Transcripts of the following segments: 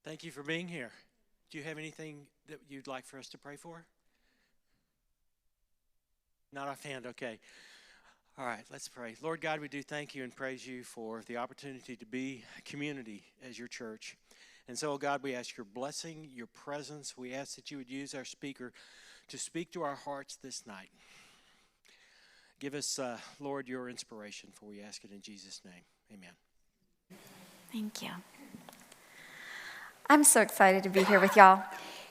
Thank you for being here. Do you have anything that you'd like for us to pray for? Not offhand, okay. All right, let's pray. Lord God, we do thank you and praise you for the opportunity to be a community as your church. And so, God, we ask your blessing, your presence. We ask that you would use our speaker to speak to our hearts this night. Give us, Lord, your inspiration, for we ask it in Jesus' name. Amen. Thank you. I'm so excited to be here with y'all.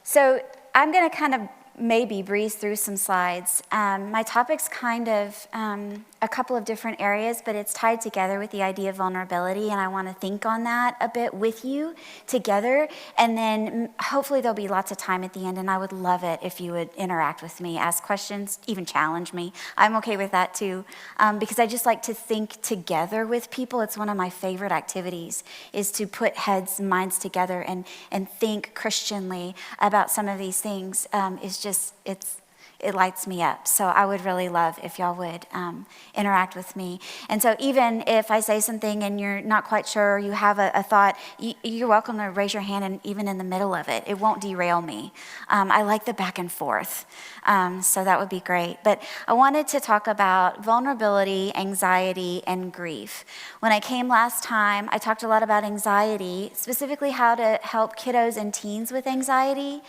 So I'm going to kind of maybe breeze through some slides. My topic's kind of a couple of different areas, but it's tied together with the idea of vulnerability, and I want to think on that a bit with you together, and then hopefully there'll be lots of time at the end, and I would love it if you would interact with me, ask questions, even challenge me. I'm okay with that too, because I just like to think together with people. It's one of my favorite activities, is to put heads and minds together and think Christianly about some of these things. It lights me up. So I would really love if y'all would interact with me. And so even if I say something and you're not quite sure, or you have a thought, you're welcome to raise your hand, and even in the middle of it. It won't derail me. I like the back and forth. So that would be great. But I wanted to talk about vulnerability, anxiety, and grief. When I came last time, I talked a lot about anxiety, specifically how to help kiddos and teens with anxiety.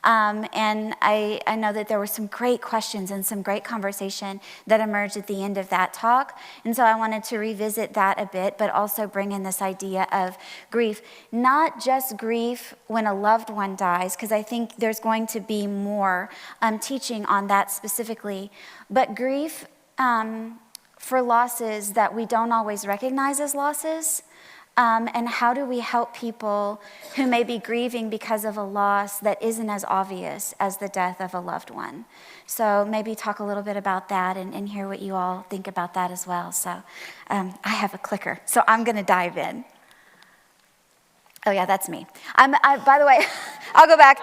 And I know that there were some great questions and some great conversation that emerged at the end of that talk. And so I wanted to revisit that a bit, but also bring in this idea of grief. Not just grief when a loved one dies, because I think there's going to be more teaching on that specifically, but grief for losses that we don't always recognize as losses. And how do we help people who may be grieving because of a loss that isn't as obvious as the death of a loved one? So maybe talk a little bit about that and hear what you all think about that as well. So I have a clicker, so I'm going to dive in. Oh yeah, that's me. By the way, I'll go back.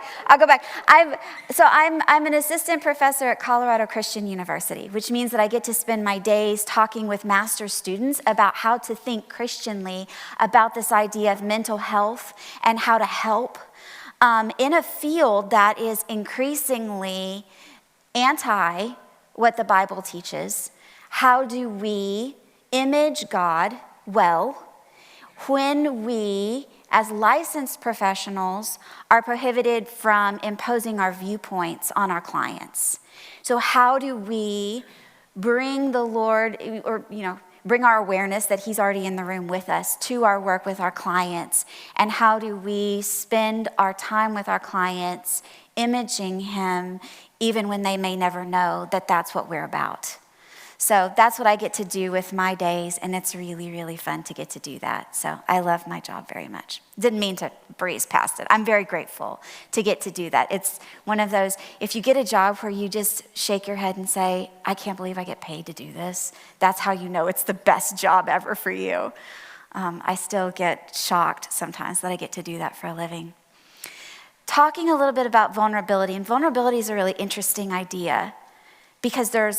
I'm an assistant professor at Colorado Christian University, which means that I get to spend my days talking with master's students about how to think Christianly about this idea of mental health and how to help in a field that is increasingly anti what the Bible teaches. How do we image God well when we, as licensed professionals, are prohibited from imposing our viewpoints on our clients? So how do we bring the Lord, or bring our awareness that he's already in the room with us to our work with our clients? And how do we spend our time with our clients imaging him even when they may never know that that's what we're about? So that's what I get to do with my days, and it's really, really fun to get to do that. So I love my job very much. Didn't mean to breeze past it. I'm very grateful to get to do that. It's one of those, if you get a job where you just shake your head and say, I can't believe I get paid to do this, that's how you know it's the best job ever for you. I still get shocked sometimes that I get to do that for a living. Talking a little bit about vulnerability, and vulnerability is a really interesting idea because there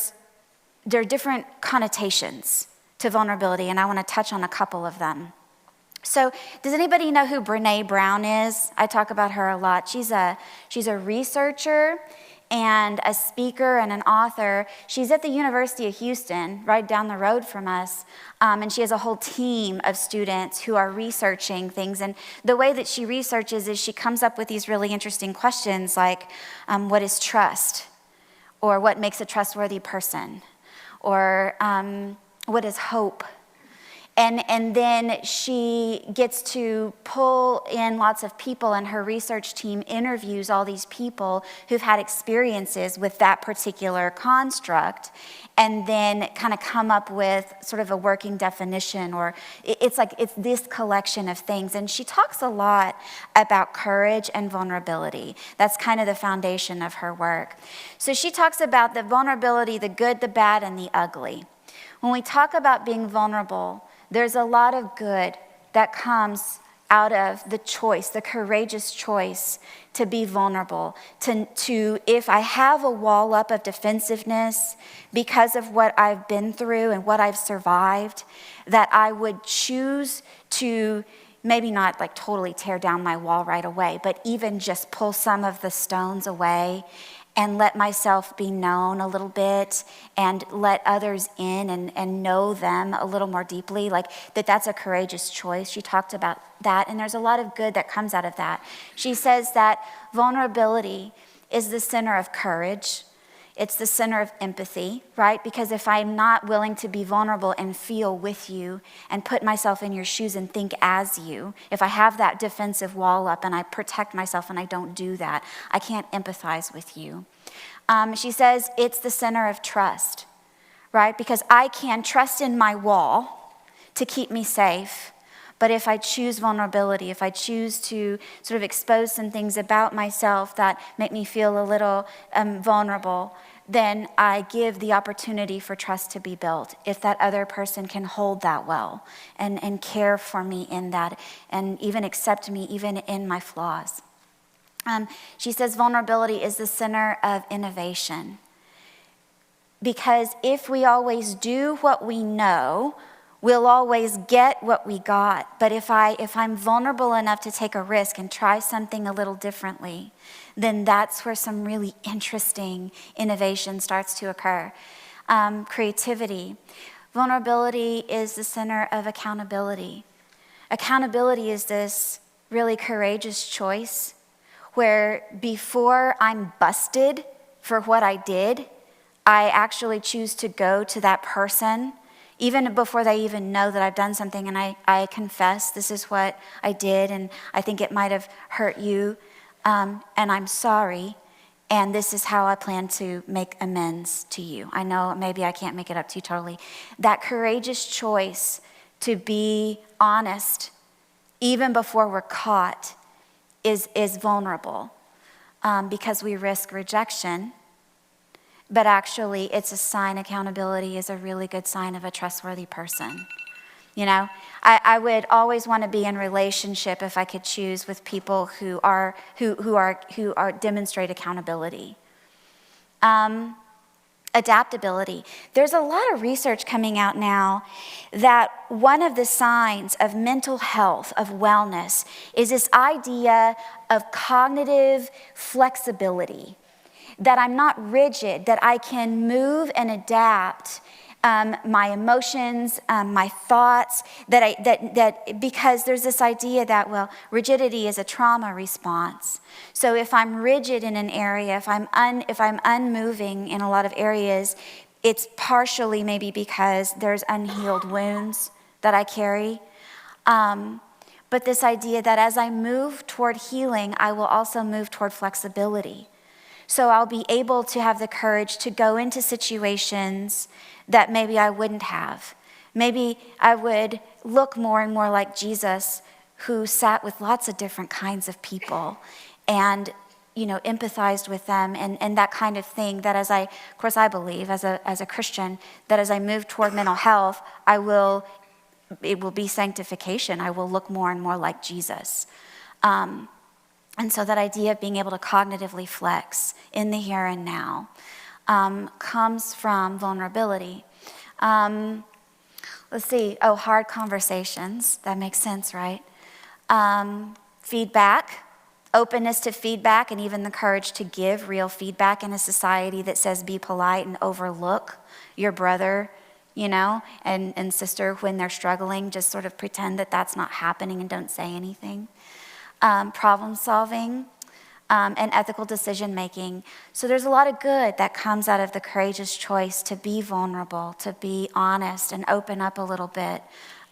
are different connotations to vulnerability, and I want to touch on a couple of them. So does anybody know who Brene Brown is? I talk about her a lot. She's a researcher and a speaker and an author. She's at the University of Houston, right down the road from us, and she has a whole team of students who are researching things. And the way that she researches is she comes up with these really interesting questions like, what is trust? Or what makes a trustworthy person? Or what is hope? And then she gets to pull in lots of people, and her research team interviews all these people who've had experiences with that particular construct, and then kind of come up with sort of a working definition, or it's this collection of things. And she talks a lot about courage and vulnerability. That's kind of the foundation of her work. So she talks about the vulnerability, the good, the bad, and the ugly. When we talk about being vulnerable, there's a lot of good that comes out of the choice, the courageous choice to be vulnerable, to if I have a wall up of defensiveness because of what I've been through and what I've survived, that I would choose to maybe not like totally tear down my wall right away, but even just pull some of the stones away and let myself be known a little bit and let others in and know them a little more deeply, like that's a courageous choice. She talked about that, and there's a lot of good that comes out of that. She says that vulnerability is the center of courage. It's the center of empathy, right? Because if I'm not willing to be vulnerable and feel with you and put myself in your shoes and think as you, if I have that defensive wall up and I protect myself and I don't do that, I can't empathize with you. She says it's the center of trust, right? Because I can trust in my wall to keep me safe. But if I choose vulnerability, if I choose to sort of expose some things about myself that make me feel a little vulnerable, then I give the opportunity for trust to be built if that other person can hold that well and care for me in that and even accept me even in my flaws. She says vulnerability is the center of innovation. Because if we always do what we know, we'll always get what we got. But if I'm vulnerable enough to take a risk and try something a little differently, then that's where some really interesting innovation starts to occur. Creativity. Vulnerability is the center of accountability. Accountability is this really courageous choice where before I'm busted for what I did, I actually choose to go to that person even before they even know that I've done something, and I confess this is what I did, and I think it might have hurt you, and I'm sorry, and this is how I plan to make amends to you. I know maybe I can't make it up to you totally. That courageous choice to be honest, even before we're caught, is vulnerable because we risk rejection. But actually, it's a sign, accountability is a really good sign of a trustworthy person. You know, I would always want to be in relationship if I could choose with people who demonstrate accountability. Adaptability. There's a lot of research coming out now that one of the signs of mental health, of wellness, is this idea of cognitive flexibility. That I'm not rigid, that I can move and adapt my emotions, my thoughts, that because there's this idea that, well, rigidity is a trauma response. So if I'm rigid in an area, if I'm unmoving in a lot of areas, it's partially maybe because there's unhealed wounds that I carry. But this idea that as I move toward healing, I will also move toward flexibility. So I'll be able to have the courage to go into situations that maybe I wouldn't have. Maybe I would look more and more like Jesus, who sat with lots of different kinds of people and, empathized with them and that kind of thing. That I believe as a Christian, that as I move toward mental health, it will be sanctification. I will look more and more like Jesus. And so that idea of being able to cognitively flex in the here and now comes from vulnerability. Let's see. Hard conversations. That makes sense, right? Feedback, openness to feedback, and even the courage to give real feedback in a society that says be polite and overlook your brother, and sister when they're struggling. Just sort of pretend that that's not happening and don't say anything. Problem solving, and ethical decision making. So there's a lot of good that comes out of the courageous choice to be vulnerable, to be honest and open up a little bit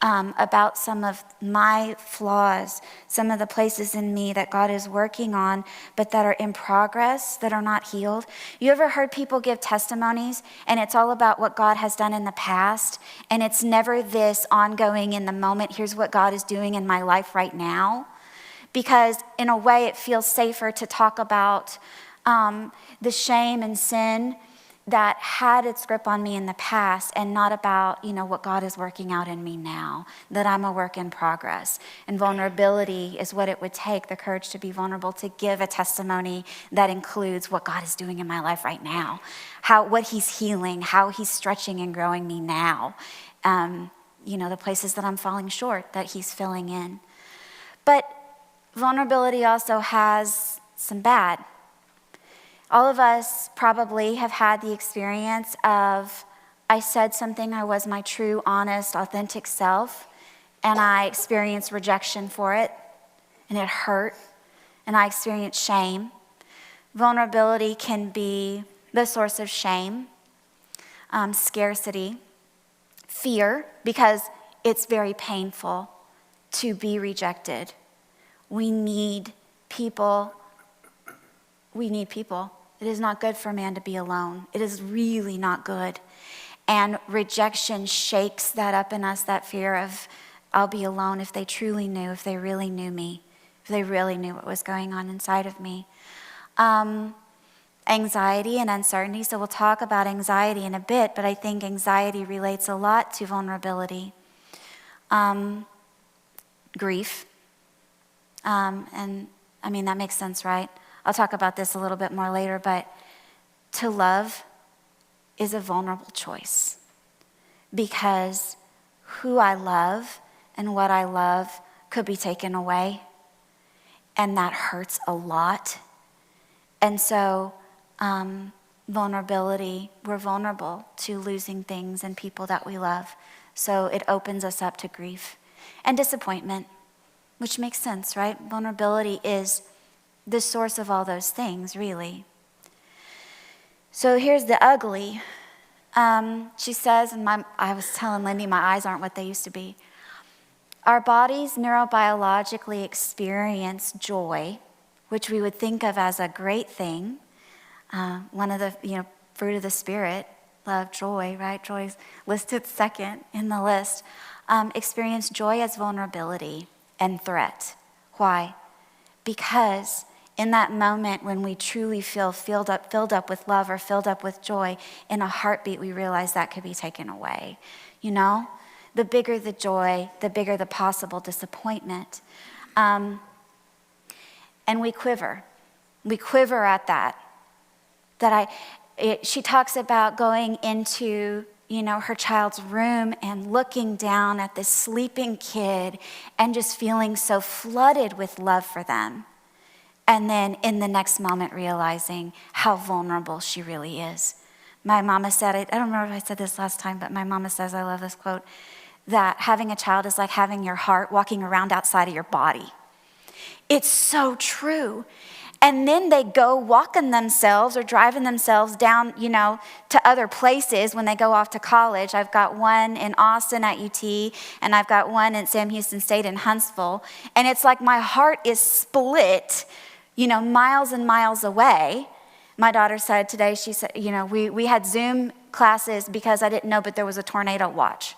about some of my flaws, some of the places in me that God is working on, but that are in progress, that are not healed. You ever heard people give testimonies and it's all about what God has done in the past, and it's never this ongoing in the moment, here's what God is doing in my life right now? Because in a way it feels safer to talk about the shame and sin that had its grip on me in the past, and not about what God is working out in me now, that I'm a work in progress. And vulnerability is what it would take, the courage to be vulnerable, to give a testimony that includes what God is doing in my life right now, what he's healing, how he's stretching and growing me now, the places that I'm falling short that he's filling in. But vulnerability also has some bad. All of us probably have had the experience of, I said something, I was my true, honest, authentic self, and I experienced rejection for it, and it hurt, and I experienced shame. Vulnerability can be the source of shame, scarcity, fear, because it's very painful to be rejected. We need people. It is not good for man to be alone. It is really not good. And rejection shakes that up in us, that fear of, I'll be alone. If they truly knew, if they really knew me, if they really knew what was going on inside of me. Anxiety and uncertainty. So we'll talk about anxiety in a bit, but I think anxiety relates a lot to vulnerability. Grief. And I mean, that makes sense, right? I'll talk about this a little bit more later, but to love is a vulnerable choice, because who I love and what I love could be taken away, and that hurts a lot. And so vulnerability, we're vulnerable to losing things and people that we love. So it opens us up to grief and disappointment, which makes sense, right? Vulnerability is the source of all those things, really. So here's the ugly. She says, and I was telling Lindy, my eyes aren't what they used to be. Our bodies neurobiologically experience joy, which we would think of as a great thing. One of the fruit of the Spirit, love, joy, right? Joy is listed second in the list. Experience joy as vulnerability and threat. Why? Because in that moment when we truly feel filled up with love or filled up with joy, in a heartbeat we realize that could be taken away. The bigger the joy, the bigger the possible disappointment. And we quiver. We quiver at that. She talks about going into her child's room and looking down at this sleeping kid and just feeling so flooded with love for them. And then in the next moment realizing how vulnerable she really is. My mama said, I don't remember if I said this last time, but my mama says, I love this quote, that having a child is like having your heart walking around outside of your body. It's so true. And then they go walking themselves or driving themselves down, to other places when they go off to college. I've got one in Austin at UT, and I've got one at Sam Houston State in Huntsville. And it's like my heart is split, miles and miles away. My daughter said today, she said, we had Zoom classes because I didn't know, but there was a tornado watch.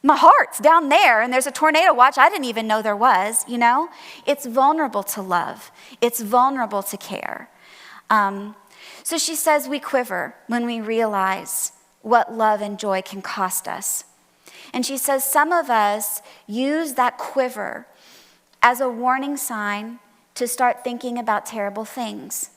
My heart's down there, and there's a tornado watch I didn't even know there was, It's vulnerable to love. It's vulnerable to care. So she says we quiver when we realize what love and joy can cost us. And she says some of us use that quiver as a warning sign to start thinking about terrible things,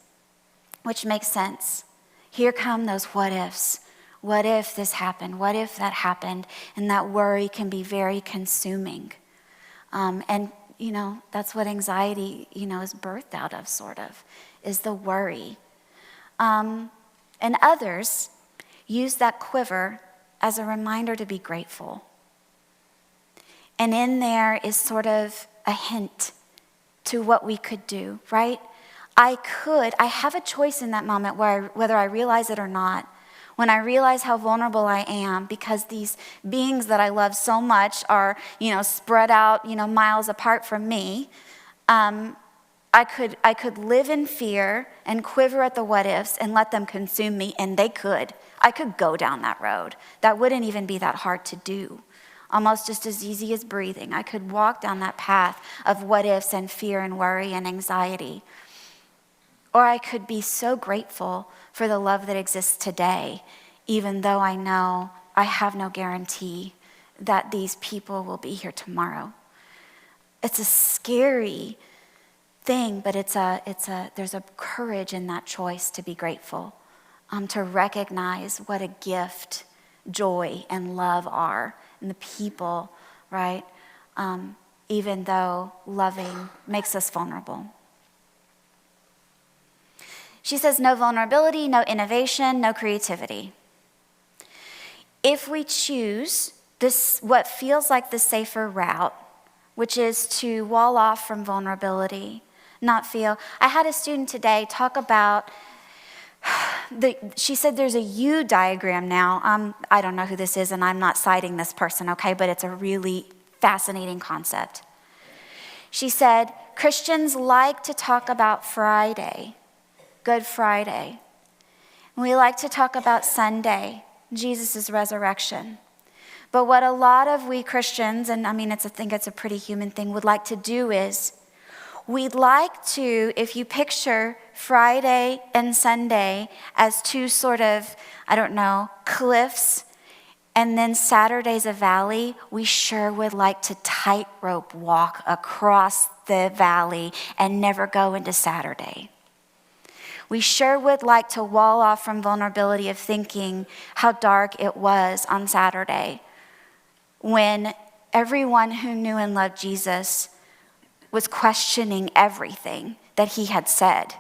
which makes sense. Here come those what ifs. What if this happened? What if that happened? And that worry can be very consuming. And that's what anxiety, is birthed out of, sort of, is the worry. And others use that quiver as a reminder to be grateful. And in there is sort of a hint to what we could do, right? I have a choice in that moment whether I realize it or not. When I realize how vulnerable I am because these beings that I love so much are, spread out, miles apart from me, I could live in fear and quiver at the what ifs and let them consume me, and they could. I could go down that road. That wouldn't even be that hard to do. Almost just as easy as breathing. I could walk down that path of what ifs and fear and worry and anxiety. Or I could be so grateful for the love that exists today, even though I know I have no guarantee that these people will be here tomorrow. It's a scary thing, but there's a courage in that choice to be grateful, to recognize what a gift joy and love are, and the people, right? even though loving makes us vulnerable. She says no vulnerability, no innovation, no creativity. If we choose this, what feels like the safer route, which is to wall off from vulnerability, not feel. I had a student today talk about, she said there's a U diagram now. I don't know who this is, and I'm not citing this person, okay, but it's a really fascinating concept. She said, Christians like to talk about Friday, Good Friday. We like to talk about Sunday, Jesus' resurrection. But what a lot of we Christians, and I think it's a pretty human thing, would like to do is, we'd like to, if you picture Friday and Sunday as two sort of, cliffs, and then Saturday's a valley, we sure would like to tightrope walk across the valley and never go into Saturday. We sure would like to wall off from vulnerability of thinking how dark it was on Saturday when everyone who knew and loved Jesus was questioning everything that he had said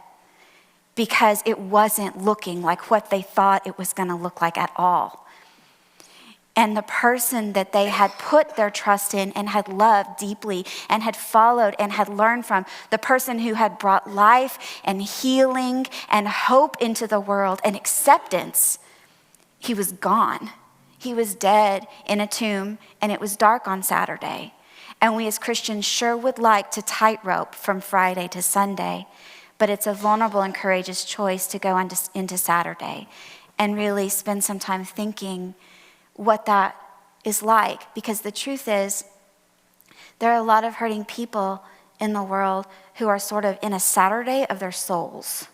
because it wasn't looking like what they thought it was going to look like at all. And the person that they had put their trust in and had loved deeply and had followed and had learned from, the person who had brought life and healing and hope into the world and acceptance, he was gone. He was dead in a tomb, and it was dark on Saturday. And we as Christians sure would like to tightrope from Friday to Sunday, but it's a vulnerable and courageous choice to go into Saturday and really spend some time thinking what that is like. Because the truth is, there are a lot of hurting people in the world who are sort of in a Saturday of their souls.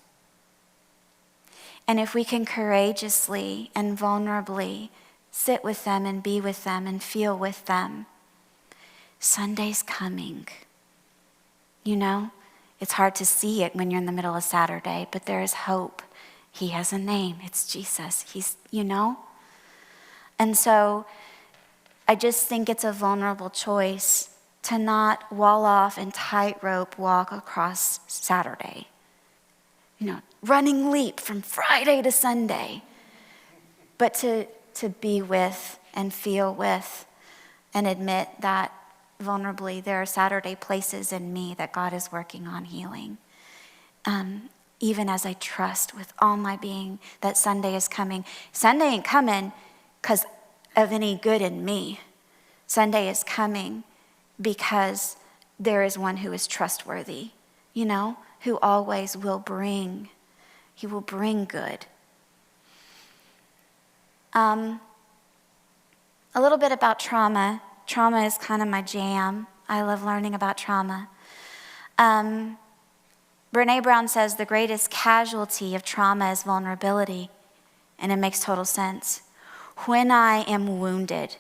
And if we can courageously and vulnerably sit with them and be with them and feel with them, Sunday's coming. It's hard to see it when you're in the middle of Saturday, but there is hope. He has a name. It's Jesus. And so I just think it's a vulnerable choice to not wall off and tightrope walk across Saturday. Running leap from Friday to Sunday. But to be with and feel with and admit that vulnerably there are Saturday places in me that God is working on healing. Even as I trust with all my being that Sunday is coming. Sunday ain't coming because of any good in me. Sunday is coming because there is one who is trustworthy, who always will bring. He will bring good. A little bit about trauma. Trauma is kind of my jam. I love learning about trauma. Brené Brown says the greatest casualty of trauma is vulnerability, and it makes total sense. When I am wounded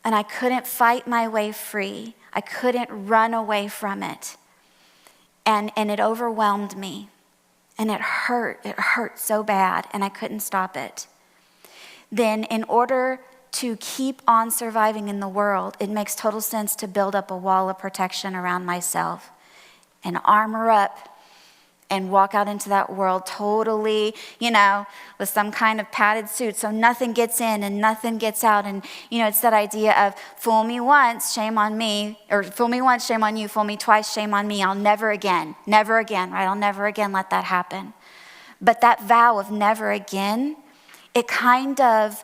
and I couldn't fight my way free, I couldn't run away from it, and it overwhelmed me, and it hurt so bad, and I couldn't stop it. Then in order to keep on surviving in the world, it makes total sense to build up a wall of protection around myself and armor up and walk out into that world totally, with some kind of padded suit so nothing gets in and nothing gets out. And, it's that idea of fool me once, shame on me, or fool me once, shame on you, fool me twice, shame on me. I'll never again, right? I'll never again let that happen. But that vow of never again, it kind of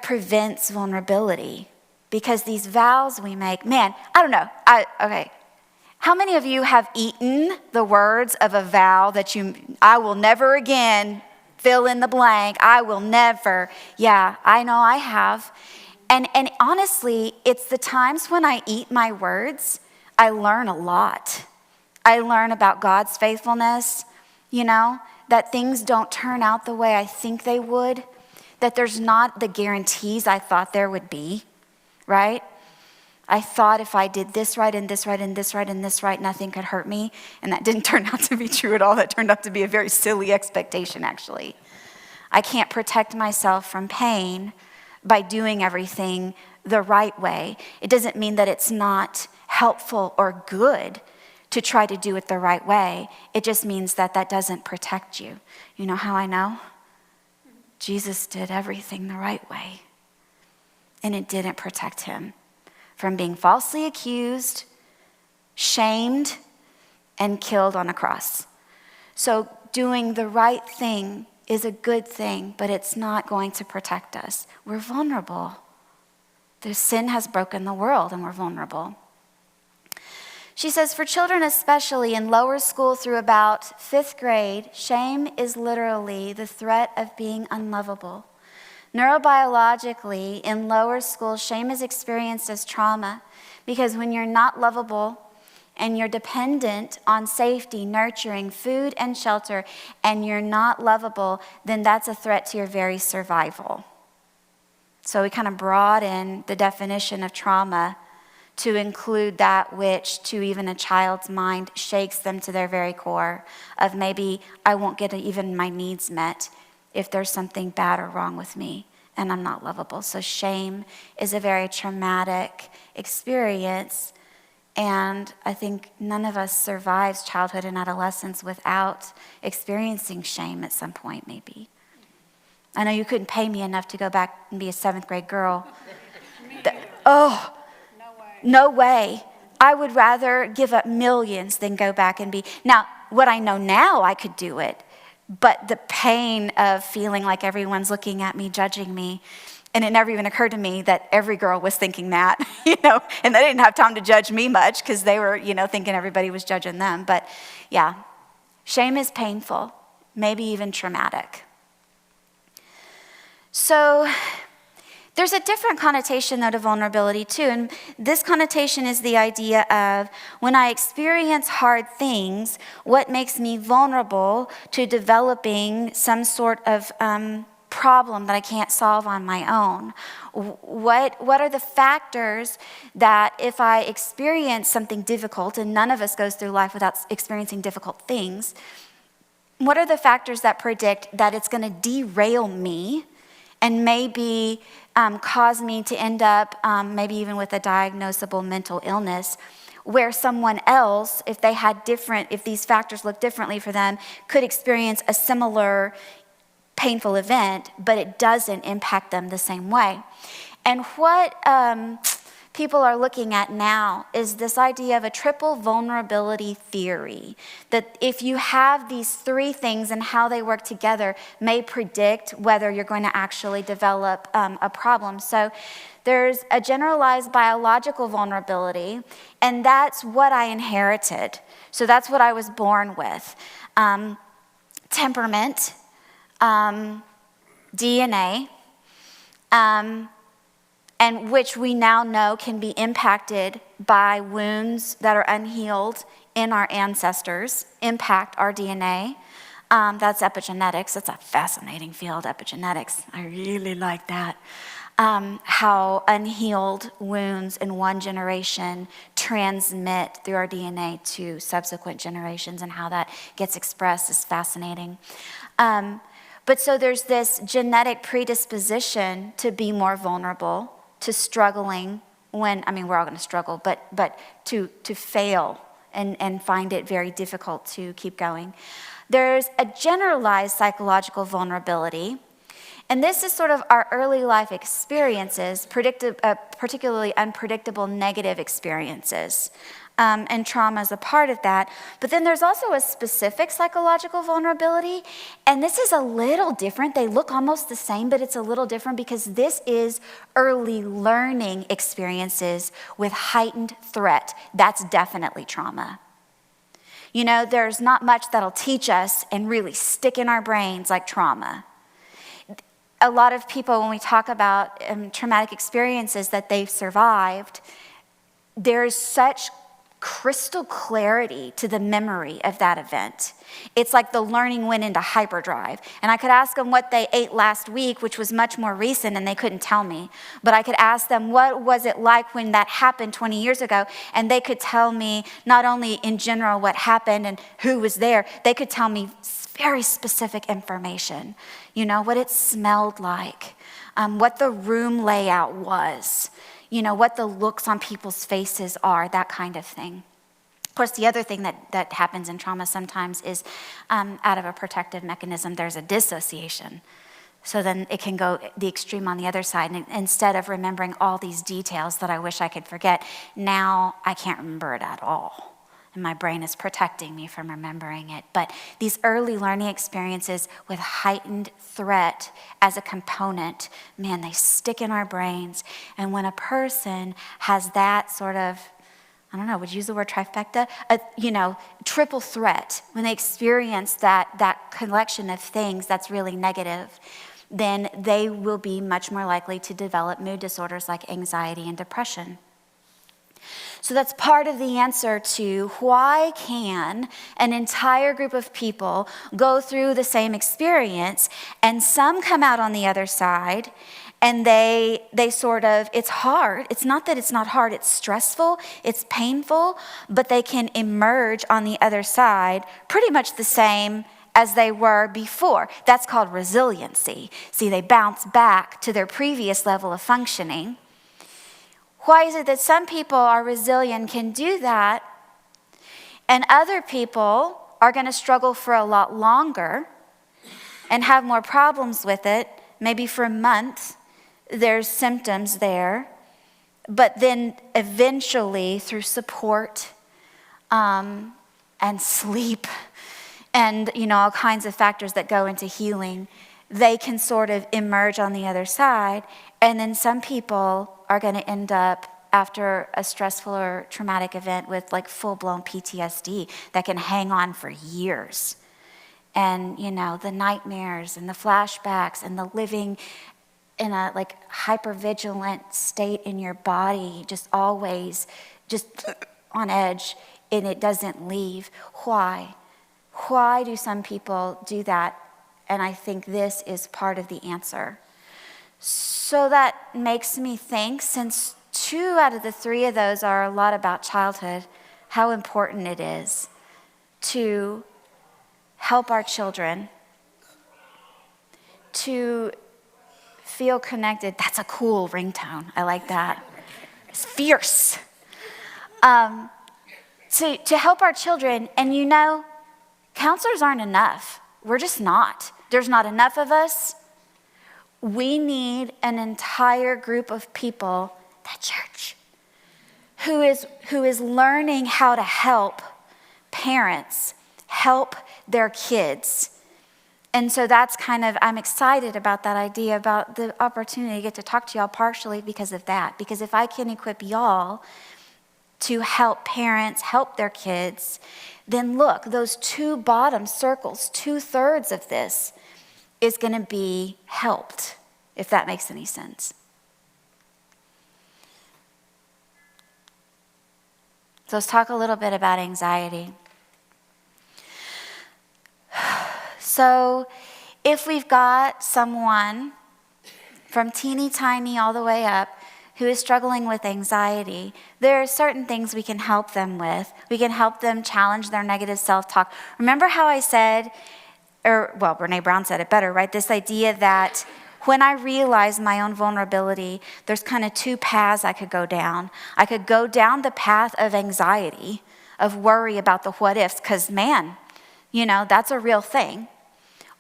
prevents vulnerability, because these vows we make, man, I don't know. Okay. How many of you have eaten the words of a vow that I will never again, fill in the blank, I will never. Yeah, I know I have. And honestly, it's the times when I eat my words, I learn a lot. I learn about God's faithfulness, that things don't turn out the way I think they would, that there's not the guarantees I thought there would be, right? I thought if I did this right and this right and this right and this right, nothing could hurt me. And that didn't turn out to be true at all. That turned out to be a very silly expectation, actually. I can't protect myself from pain by doing everything the right way. It doesn't mean that it's not helpful or good to try to do it the right way. It just means that that doesn't protect you. You know how I know? Jesus did everything the right way, and it didn't protect him from being falsely accused, shamed, and killed on a cross. So doing the right thing is a good thing, but it's not going to protect us. We're vulnerable. The sin has broken the world, and we're vulnerable. She says, for children, especially in lower school through about 5th grade, shame is literally the threat of being unlovable. Neurobiologically, in lower school, shame is experienced as trauma because when you're not lovable and you're dependent on safety, nurturing, food, and shelter, and you're not lovable, then that's a threat to your very survival. So we kind of broaden the definition of trauma to include that which, to even a child's mind, shakes them to their very core of maybe I won't get even my needs met if there's something bad or wrong with me and I'm not lovable. So shame is a very traumatic experience, and I think none of us survives childhood and adolescence without experiencing shame at some point, maybe. I know you couldn't pay me enough to go back and be a 7th grade girl. No way. I would rather give up millions than go back and be. Now, what I know now, I could do it. But the pain of feeling like everyone's looking at me, judging me, and it never even occurred to me that every girl was thinking that, and they didn't have time to judge me much because they were, thinking everybody was judging them. But yeah, shame is painful, maybe even traumatic. So there's a different connotation, though, to vulnerability, too. And this connotation is the idea of when I experience hard things, what makes me vulnerable to developing some sort of problem that I can't solve on my own? What are the factors that if I experience something difficult, and none of us goes through life without experiencing difficult things, what are the factors that predict that it's going to derail me and maybe cause me to end up maybe even with a diagnosable mental illness, where someone else, if these factors look differently for them, could experience a similar painful event, but it doesn't impact them the same way. And what people are looking at now is this idea of a triple vulnerability theory, that if you have these 3 things and how they work together may predict whether you're going to actually develop a problem. So there's a generalized biological vulnerability, and that's what I inherited. So that's what I was born with. Temperament, DNA, and which we now know can be impacted by wounds that are unhealed in our ancestors, impact our DNA. That's epigenetics. It's a fascinating field, epigenetics. I really like that. How unhealed wounds in one generation transmit through our DNA to subsequent generations, and how that gets expressed is fascinating. But so there's this genetic predisposition to be more vulnerable, to struggling we're all going to struggle, but to fail and find it very difficult to keep going. There's a generalized psychological vulnerability, and this is sort of our early life experiences, particularly unpredictable negative experiences. And trauma is a part of that. But then there's also a specific psychological vulnerability, and this is a little different. They look almost the same, but it's a little different because this is early learning experiences with heightened threat. That's definitely trauma. There's not much that'll teach us and really stick in our brains like trauma. A lot of people, when we talk about traumatic experiences that they've survived, there's such crystal clarity to the memory of that event. It's like the learning went into hyperdrive. And I could ask them what they ate last week, which was much more recent, and they couldn't tell me. But I could ask them, what was it like when that happened 20 years ago? And they could tell me not only in general what happened and who was there, they could tell me very specific information. What it smelled like, what the room layout was. what the looks on people's faces are, that kind of thing. Of course, the other thing that happens in trauma sometimes is out of a protective mechanism, there's a dissociation. So then it can go the extreme on the other side. And instead of remembering all these details that I wish I could forget, now I can't remember it at all. And my brain is protecting me from remembering it. But these early learning experiences with heightened threat as a component, man, they stick in our brains. And when a person has that sort of, I don't know, would you use the word trifecta? Triple threat. When they experience that collection of things that's really negative, then they will be much more likely to develop mood disorders like anxiety and depression. So that's part of the answer to why can an entire group of people go through the same experience and some come out on the other side and they sort of, it's hard. It's not that it's not hard, it's stressful, it's painful, but they can emerge on the other side pretty much the same as they were before. That's called resiliency. See, they bounce back to their previous level of functioning. Why is it that some people are resilient, can do that, and other people are going to struggle for a lot longer and have more problems with it, maybe for a month? There's symptoms there, but then eventually through support and sleep and all kinds of factors that go into healing, they can sort of emerge on the other side. And then some people are going to end up after a stressful or traumatic event with like full-blown PTSD that can hang on for years. And the nightmares and the flashbacks and the living in a like hypervigilant state in your body, just always just on edge, and it doesn't leave. Why? Why do some people do that? And I think this is part of the answer. So that makes me think, since 2 out of the 3 of those are a lot about childhood, how important it is to help our children to feel connected. That's a cool ringtone. I like that. It's fierce. To help our children, and counselors aren't enough. We're just not. There's not enough of us. We need an entire group of people, the church, who is learning how to help parents help their kids. And so that's I'm excited about that idea, about the opportunity to get to talk to y'all partially because of that. Because if I can equip y'all to help parents help their kids, then look, those 2 bottom circles, 2/3 of this is going to be helped, if that makes any sense. So let's talk a little bit about anxiety. So if we've got someone from teeny tiny all the way up who is struggling with anxiety, there are certain things we can help them with. We can help them challenge their negative self-talk. Remember how I said, Brene Brown said it better, right? This idea that when I realize my own vulnerability, there's 2 paths I could go down. I could go down the path of anxiety, of worry about the what ifs, because man, that's a real thing.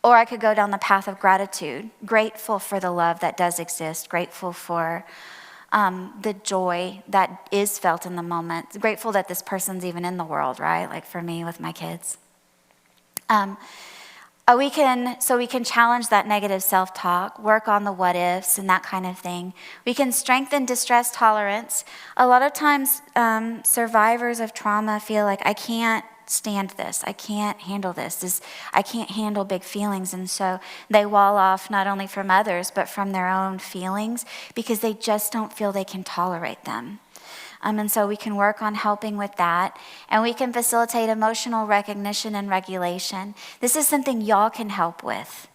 Or I could go down the path of gratitude, grateful for the love that does exist, grateful for the joy that is felt in the moment, grateful that this person's even in the world, right? Like for me with my kids. We can challenge that negative self-talk, work on the what ifs and that kind of thing. We can strengthen distress tolerance. A lot of times survivors of trauma feel like, I can't stand this. I can't handle this. I can't handle big feelings. And so they wall off not only from others, but from their own feelings because they just don't feel they can tolerate them. And so we can work on helping with that. And we can facilitate emotional recognition and regulation. This is something y'all can help with.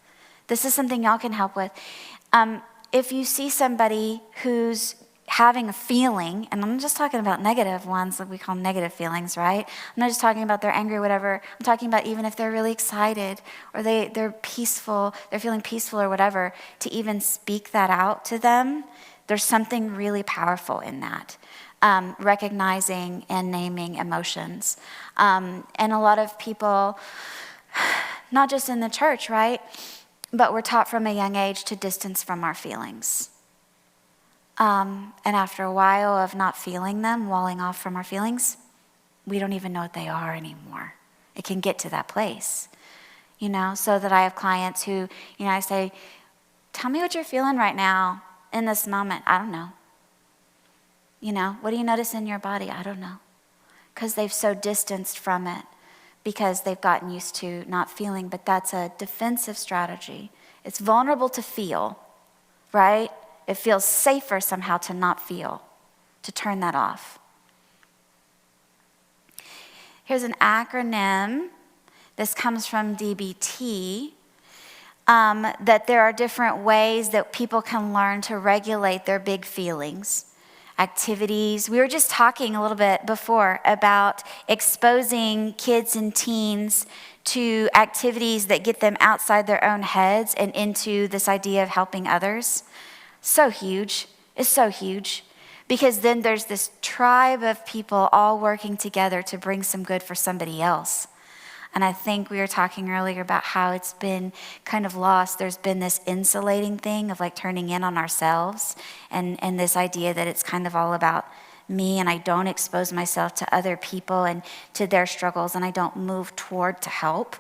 If you see somebody who's having a feeling, and I'm just talking about negative ones that we call negative feelings, right? I'm not just talking about they're angry or whatever. I'm talking about even if they're really excited or they're peaceful, they're feeling peaceful or whatever, to even speak that out to them, There's something really powerful in that, recognizing and naming emotions. And a lot of people, not just in the church, right? But we're taught from a young age to distance from our feelings. And after a while of not feeling them, walling off from our feelings, we don't even know what they are anymore. It can get to that place, so that I have clients who, I say, tell me what you're feeling right now in this moment. I don't know. What do you notice in your body? I don't know. Because they've so distanced from it, because they've gotten used to not feeling, but that's a defensive strategy. It's vulnerable to feel, right? It feels safer somehow to not feel, to turn that off. Here's an acronym. This comes from DBT, that there are different ways that people can learn to regulate their big feelings. Activities. We were just talking a little bit before about exposing kids and teens to activities that get them outside their own heads and into this idea of helping others. So huge. It's so huge. Because then there's this tribe of people all working together to bring some good for somebody else. And I think we were talking earlier about how it's been kind of lost. There's been this insulating thing of like turning in on ourselves and this idea that it's kind of all about me, and I don't expose myself to other people and to their struggles, and I don't move toward to help.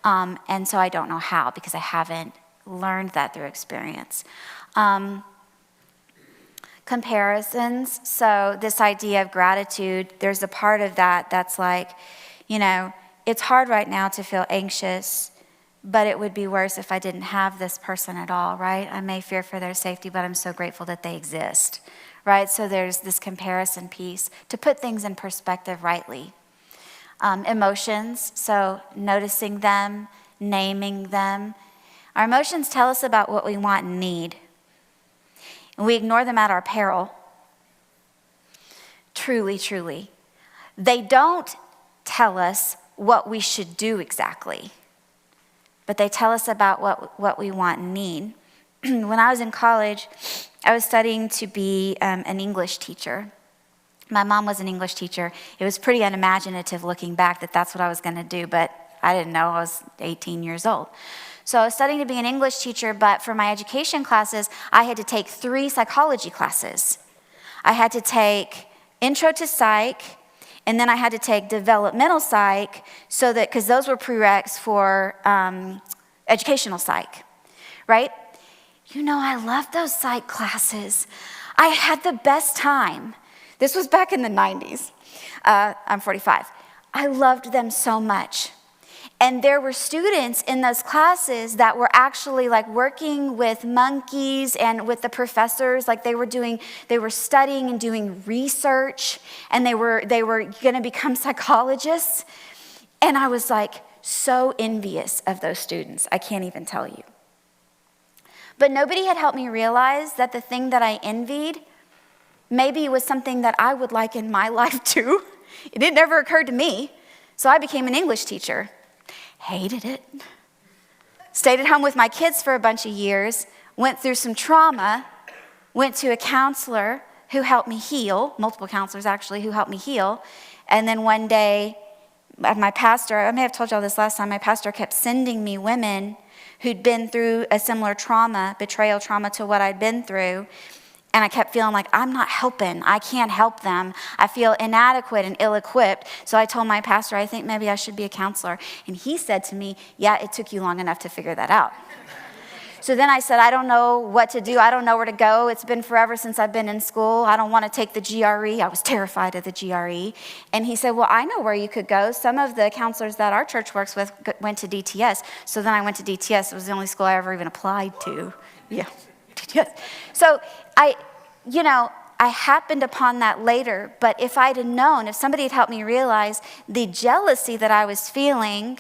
And so I don't know how, because I haven't learned that through experience. Comparisons. So this idea of gratitude, there's a part of that that's like, it's hard right now to feel anxious, but it would be worse if I didn't have this person at all, right? I may fear for their safety, but I'm so grateful that they exist, right? So there's this comparison piece to put things in perspective rightly. Emotions, so noticing them, naming them. Our emotions tell us about what we want and need, and we ignore them at our peril. Truly, truly. They don't tell us what we should do exactly, but they tell us about what we want and need. When I was in college, I was studying to be an English teacher. My mom was an English teacher. It was pretty unimaginative looking back that that's what I was going to do, but I didn't know. I was 18 years old. So I was studying to be an English teacher, but for my education classes, I had to take 3 psychology classes. I had to take Intro to Psych, and then I had to take Developmental Psych, so that, because those were prereqs for educational psych, right? I loved those psych classes. I had the best time. This was back in the 90s. I'm 45. I loved them so much. And there were students in those classes that were actually like working with monkeys and with the professors, like they were studying and doing research, and they were going to become psychologists. And I was like so envious of those students. I can't even tell you. But nobody had helped me realize that the thing that I envied maybe was something that I would like in my life too. It never occurred to me. So I became an English teacher. Hated it. Stayed at home with my kids for a bunch of years, went through some trauma, went to a counselor who helped me heal, multiple counselors actually who helped me heal. And then one day, my pastor, I may have told y'all this last time, my pastor kept sending me women who'd been through a similar trauma, betrayal trauma to what I'd been through. And I kept feeling like, I'm not helping. I can't help them. I feel inadequate and ill-equipped. So I told my pastor, I think maybe I should be a counselor. And he said to me, yeah, it took you long enough to figure that out. So then I said, I don't know what to do. I don't know where to go. It's been forever since I've been in school. I don't want to take the GRE. I was terrified of the GRE. And he said, well, I know where you could go. Some of the counselors that our church works with went to DTS. So then I went to DTS. It was the only school I ever even applied to. Yeah. So I happened upon that later, but if I'd have known, if somebody had helped me realize the jealousy that I was feeling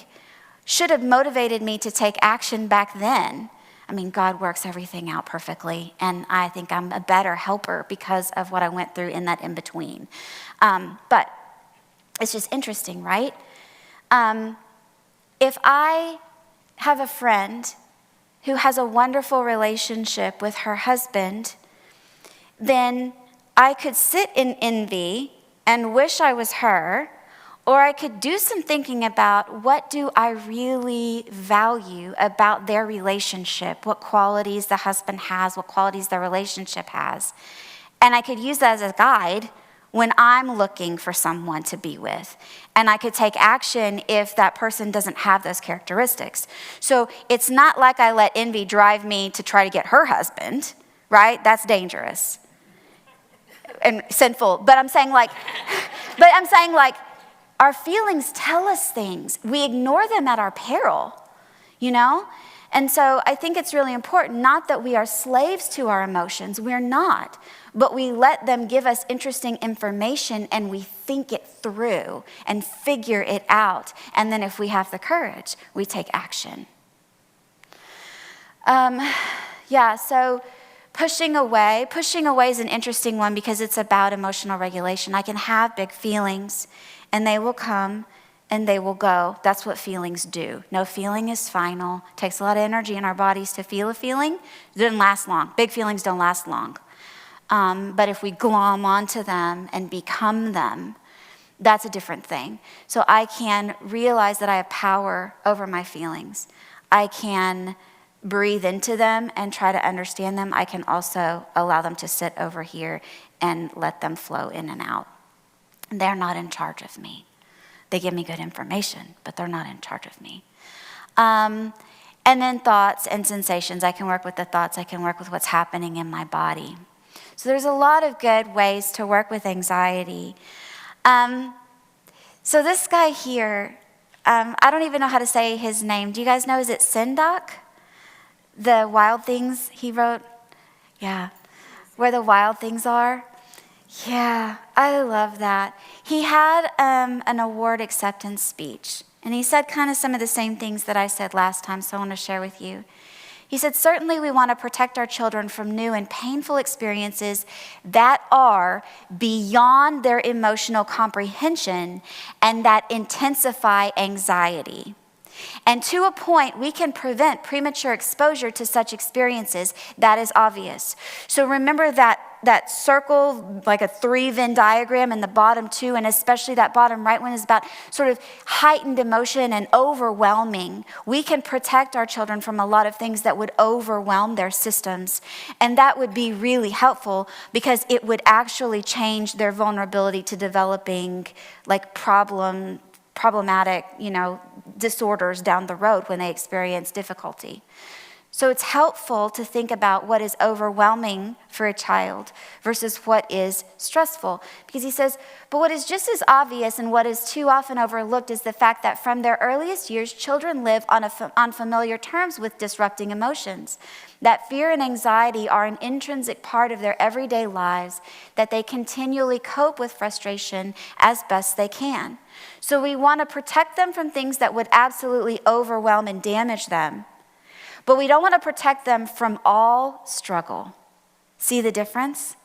should have motivated me to take action back then. I mean, God works everything out perfectly, and I think I'm a better helper because of what I went through in that in-between. But it's just interesting, right? If I have a friend who has a wonderful relationship with her husband, then I could sit in envy and wish I was her, or I could do some thinking about what do I really value about their relationship, what qualities the husband has, what qualities the relationship has. And I could use that as a guide when I'm looking for someone to be with. And I could take action if that person doesn't have those characteristics. So it's not like I let envy drive me to try to get her husband, right? That's dangerous and sinful. But I'm saying like, our feelings tell us things. We ignore them at our peril, you know? And so I think it's really important, not that we are slaves to our emotions, we're not, but we let them give us interesting information and we think it through and figure it out. And then if we have the courage, we take action. So pushing away is an interesting one because it's about emotional regulation. I can have big feelings and they will come and they will go. That's what feelings do. No feeling is final. It takes a lot of energy in our bodies to feel a feeling. It doesn't last long. Big feelings don't last long. But if we glom onto them and become them, that's a different thing. So I can realize that I have power over my feelings. I can breathe into them and try to understand them. I can also allow them to sit over here and let them flow in and out. They're not in charge of me. They give me good information, but they're not in charge of me. And then thoughts and sensations. I can work with the thoughts. I can work with what's happening in my body. So there's a lot of good ways to work with anxiety. So this guy here, I don't even know how to say his name. Do you guys know, is it Sindak? The wild things he wrote? Yeah. Where the wild things are? Yeah, I love that. He had an award acceptance speech, and he said kind of some of the same things that I said last time, so I want to share with you. He said, certainly we want to protect our children from new and painful experiences that are beyond their emotional comprehension and that intensify anxiety. And to a point, we can prevent premature exposure to such experiences. That is obvious. So remember that circle, like a 3 Venn diagram, and the bottom 2, and especially that bottom right one is about sort of heightened emotion and overwhelming. We can protect our children from a lot of things that would overwhelm their systems. And that would be really helpful because it would actually change their vulnerability to developing like problematic, disorders down the road when they experience difficulty. So it's helpful to think about what is overwhelming for a child versus what is stressful. Because he says, but what is just as obvious and what is too often overlooked is the fact that from their earliest years, children live on familiar terms with disrupting emotions. That fear and anxiety are an intrinsic part of their everyday lives, that they continually cope with frustration as best they can. So we want to protect them from things that would absolutely overwhelm and damage them. But we don't want to protect them from all struggle. See the difference?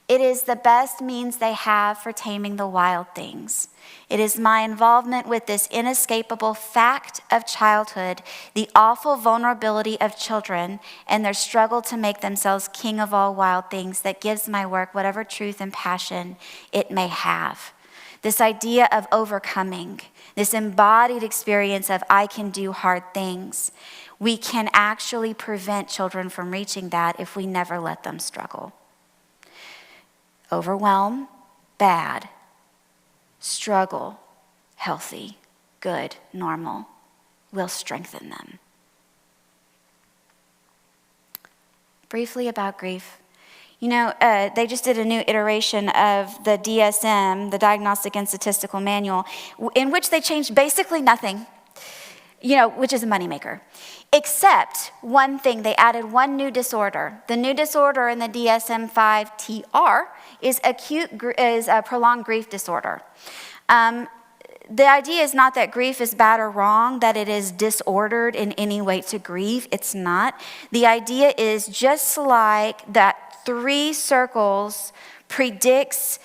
It is the best means they have for taming the wild things. It is my involvement with this inescapable fact of childhood, the awful vulnerability of children, and their struggle to make themselves king of all wild things that gives my work whatever truth and passion it may have. This idea of overcoming, this embodied experience of I can do hard things, we can actually prevent children from reaching that if we never let them struggle. Overwhelm, bad. Struggle, healthy, good, normal, will strengthen them. Briefly about grief. They just did a new iteration of the DSM, the Diagnostic and Statistical Manual, in which they changed basically nothing, which is a moneymaker. Except one thing, they added one new disorder. The new disorder in the DSM-5-TR is a prolonged grief disorder. The idea is not that grief is bad or wrong, that it is disordered in any way to grieve. It's not. The idea is just like that 3 circles predicts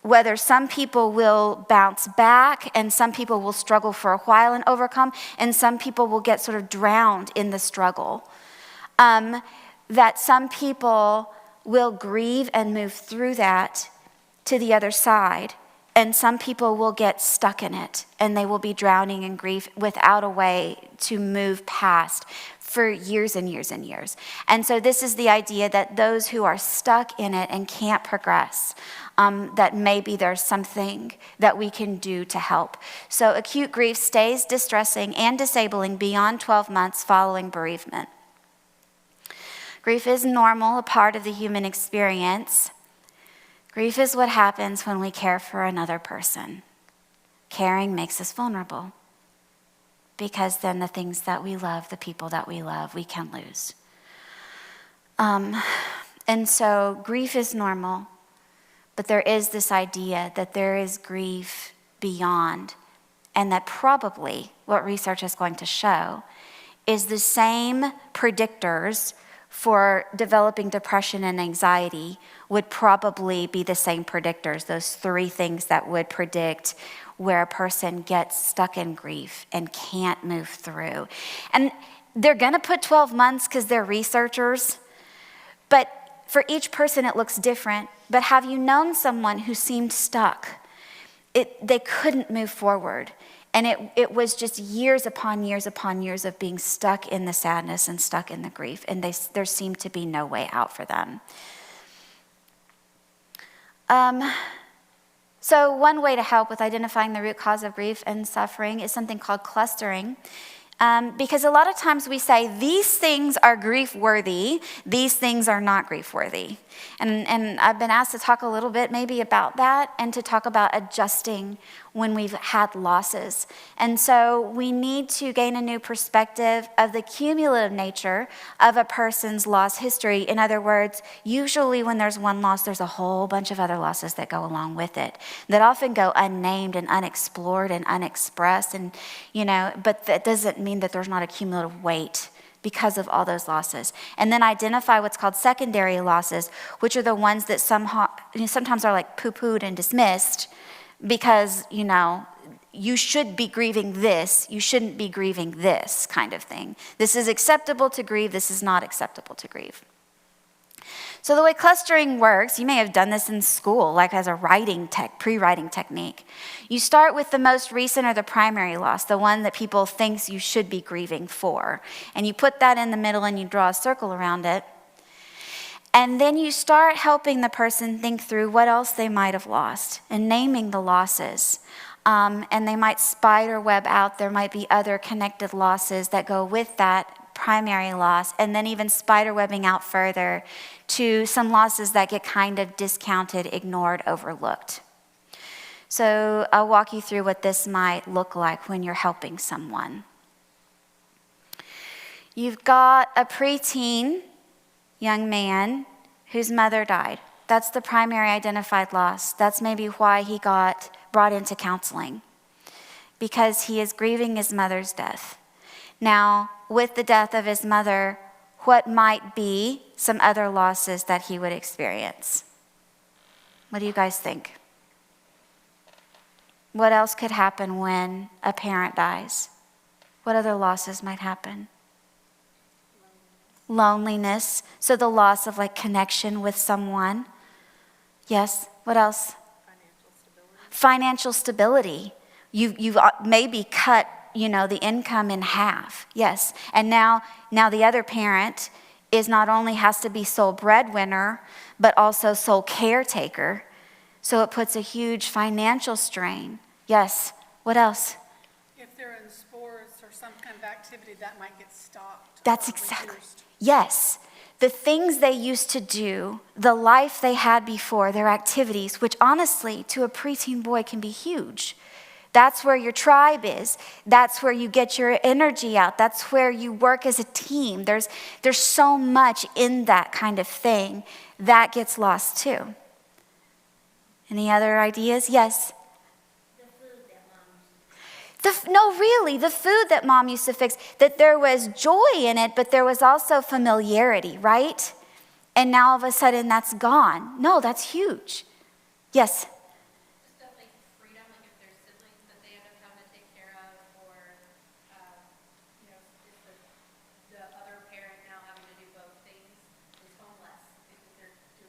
whether some people will bounce back and some people will struggle for a while and overcome, and some people will get sort of drowned in the struggle. That some people will grieve and move through that to the other side. And some people will get stuck in it, and they will be drowning in grief without a way to move past for years and years and years. And so this is the idea that those who are stuck in it and can't progress, that maybe there's something that we can do to help. So acute grief stays distressing and disabling beyond 12 months following bereavement. Grief is normal, a part of the human experience. Grief is what happens when we care for another person. Caring makes us vulnerable, because then the things that we love, the people that we love, we can lose. And so grief is normal, but there is this idea that there is grief beyond, and that probably what research is going to show is the same predictors for developing depression and anxiety would probably be the same predictors, those three things that would predict where a person gets stuck in grief and can't move through. And they're going to put 12 months because they're researchers, but for each person it looks different. But have you known someone who seemed stuck? They couldn't move forward. And it was just years upon years upon years of being stuck in the sadness and stuck in the grief. And there seemed to be no way out for them. So one way to help with identifying the root cause of grief and suffering is something called clustering. Because a lot of times we say, these things are grief-worthy, these things are not grief-worthy. And I've been asked to talk a little bit maybe about that and to talk about adjusting when we've had losses. And so we need to gain a new perspective of the cumulative nature of a person's loss history. In other words, usually when there's one loss, there's a whole bunch of other losses that go along with it that often go unnamed and unexplored and unexpressed. And, but that doesn't mean that there's not a cumulative weight because of all those losses. And then identify what's called secondary losses, which are the ones that sometimes are like poo-pooed and dismissed because, you should be grieving this, you shouldn't be grieving this kind of thing. This is acceptable to grieve, this is not acceptable to grieve. So the way clustering works, you may have done this in school, like as a pre-writing technique. You start with the most recent or the primary loss, the one that people think you should be grieving for. And you put that in the middle and you draw a circle around it. And then you start helping the person think through what else they might have lost and naming the losses. And they might spider web out. There might be other connected losses that go with that primary loss, and then even spider webbing out further to some losses that get kind of discounted, ignored, overlooked. So I'll walk you through what this might look like when you're helping someone. You've got a preteen young man whose mother died. That's the primary identified loss. That's maybe why he got brought into counseling, because he is grieving his mother's death. Now, with the death of his mother, what might be some other losses that he would experience? What do you guys think? What else could happen when a parent dies? What other losses might happen? Loneliness. So the loss of connection with someone. Yes, what else? Financial stability. You've maybe cut, the income in half. Yes. And now the other parent is not only has to be sole breadwinner, but also sole caretaker. So it puts a huge financial strain. Yes. What else? If they're in sports or some kind of activity, that might get stopped. That's exactly. Yes. The things they used to do, the life they had before, their activities, which honestly, to a preteen boy can be huge. That's where your tribe is. That's where you get your energy out. That's where you work as a team. There's so much in that kind of thing that gets lost too. Any other ideas? Yes? The food that mom used to fix, that there was joy in it, but there was also familiarity, right? And now all of a sudden that's gone. No, that's huge. Yes? Just that freedom, if there's siblings that they end up having to take care of, or, is the other parent now having to do both things, is homeless because they're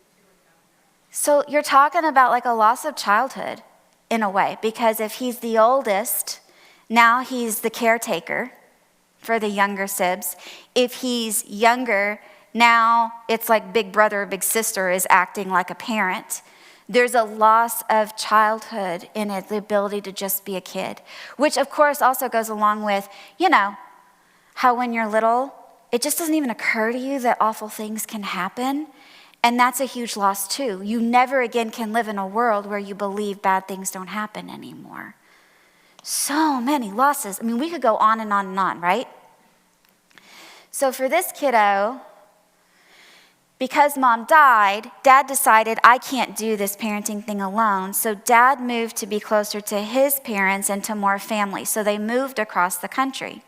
So you're talking about like a loss of childhood in a way, because if he's the oldest, now he's the caretaker for the younger sibs. If he's younger, now it's like big brother or big sister is acting like a parent. There's a loss of childhood in it, the ability to just be a kid, which of course also goes along with, how when you're little, it just doesn't even occur to you that awful things can happen. And that's a huge loss too. You never again can live in a world where you believe bad things don't happen anymore. So many losses. I mean, we could go on and on and on, right? So for this kiddo, because mom died, dad decided, I can't do this parenting thing alone. So dad moved to be closer to his parents and to more family. So they moved across the country.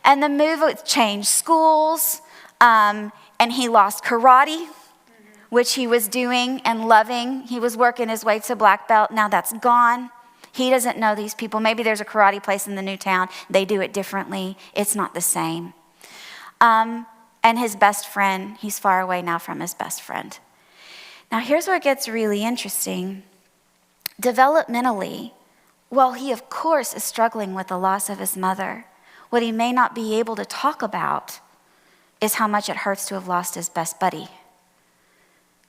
And the move changed schools, and he lost karate, which he was doing and loving. He was working his way to black belt. Now that's gone. He doesn't know these people. Maybe there's a karate place in the new town. They do it differently. It's not the same. And his best friend, he's far away now from his best friend. Now here's where it gets really interesting. Developmentally, while he of course is struggling with the loss of his mother, what he may not be able to talk about is how much it hurts to have lost his best buddy.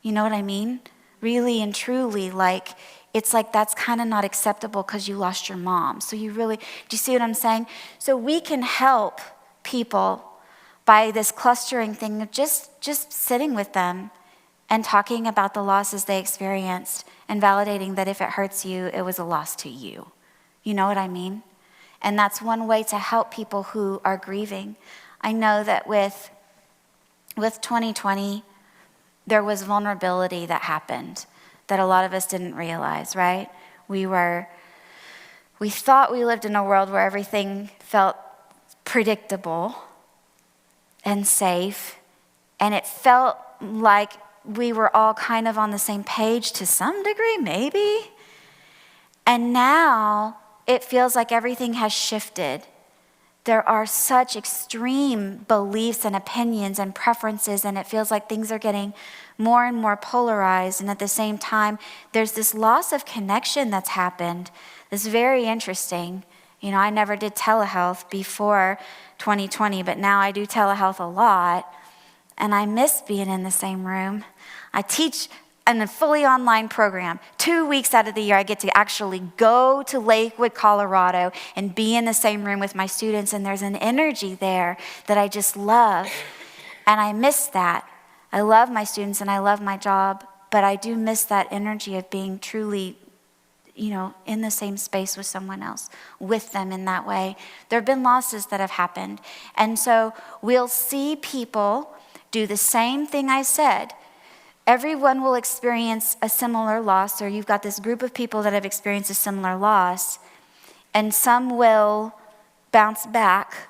You know what I mean? Really and truly, it's like that's kind of not acceptable because you lost your mom. So do you see what I'm saying? So we can help people by this clustering thing of just sitting with them and talking about the losses they experienced and validating that if it hurts you, it was a loss to you. You know what I mean? And that's one way to help people who are grieving. I know that with 2020, there was vulnerability that happened that a lot of us didn't realize, right? We thought we lived in a world where everything felt predictable and safe, and it felt like we were all kind of on the same page to some degree, maybe. And now it feels like everything has shifted. There are such extreme beliefs and opinions and preferences, and it feels like things are getting more and more polarized. And at the same time, there's this loss of connection that's happened. That's very interesting. I never did telehealth before 2020, but now I do telehealth a lot, and I miss being in the same room. I teach in a fully online program. 2 weeks out of the year, I get to actually go to Lakewood, Colorado, and be in the same room with my students, and there's an energy there that I just love, and I miss that. I love my students, and I love my job, but I do miss that energy of being truly in the same space with someone else, with them in that way. There have been losses that have happened. And so we'll see people do the same thing I said. Everyone will experience a similar loss, or you've got this group of people that have experienced a similar loss, and some will bounce back,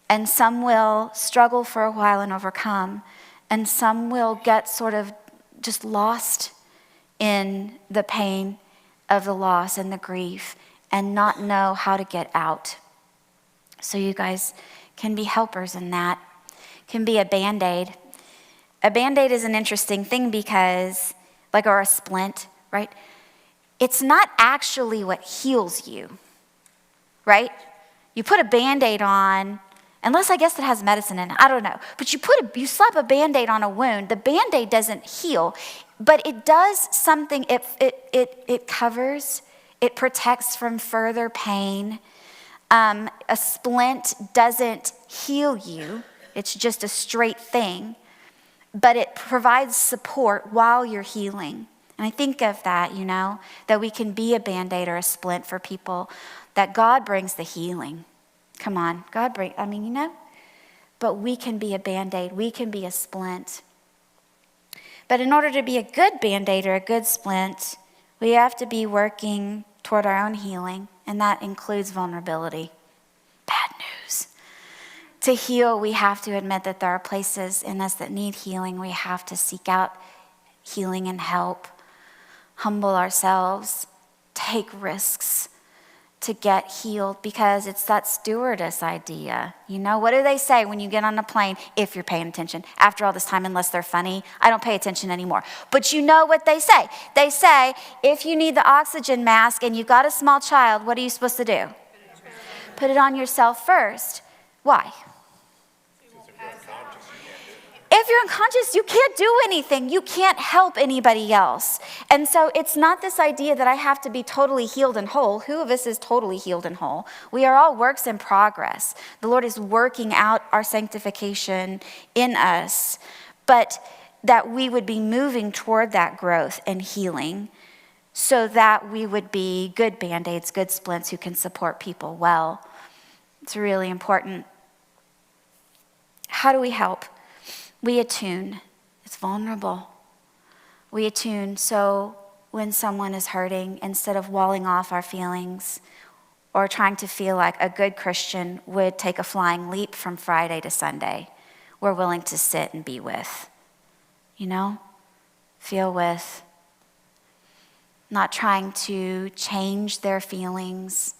and some will struggle for a while and overcome, and some will get sort of just lost in the pain of the loss and the grief and not know how to get out. So you guys can be helpers in that. Can be a Band-Aid. A Band-Aid is an interesting thing because, or a splint, right? It's not actually what heals you, right? You put a Band-Aid on, unless I guess it has medicine in it, I don't know. But you slap a Band-Aid on a wound, the Band-Aid doesn't heal. But it does something, it covers, it protects from further pain. A splint doesn't heal you. It's just a straight thing. But it provides support while you're healing. And I think of that, that we can be a Band-Aid or a splint for people, that God brings the healing. Come on, but we can be a Band-Aid, we can be a splint. But in order to be a good Band-Aid or a good splint, we have to be working toward our own healing, and that includes vulnerability. Bad news. To heal, we have to admit that there are places in us that need healing. We have to seek out healing and help, humble ourselves, take risks, to get healed, because it's that stewardess idea. You know, what do they say when you get on a plane? If you're paying attention. After all this time, unless they're funny, I don't pay attention anymore. But you know what they say. They say, if you need the oxygen mask and you've got a small child, what are you supposed to do? Put it on yourself first. Why? If you're unconscious, you can't do anything. You can't help anybody else. And so it's not this idea that I have to be totally healed and whole. Who of us is totally healed and whole? We are all works in progress. The Lord is working out our sanctification in us, but that we would be moving toward that growth and healing so that we would be good Band-Aids, good splints who can support people well. It's really important. How do we help? We attune. It's vulnerable. We attune so when someone is hurting, instead of walling off our feelings or trying to feel like a good Christian would take a flying leap from Friday to Sunday, we're willing to sit and be with, feel with, not trying to change their feelings,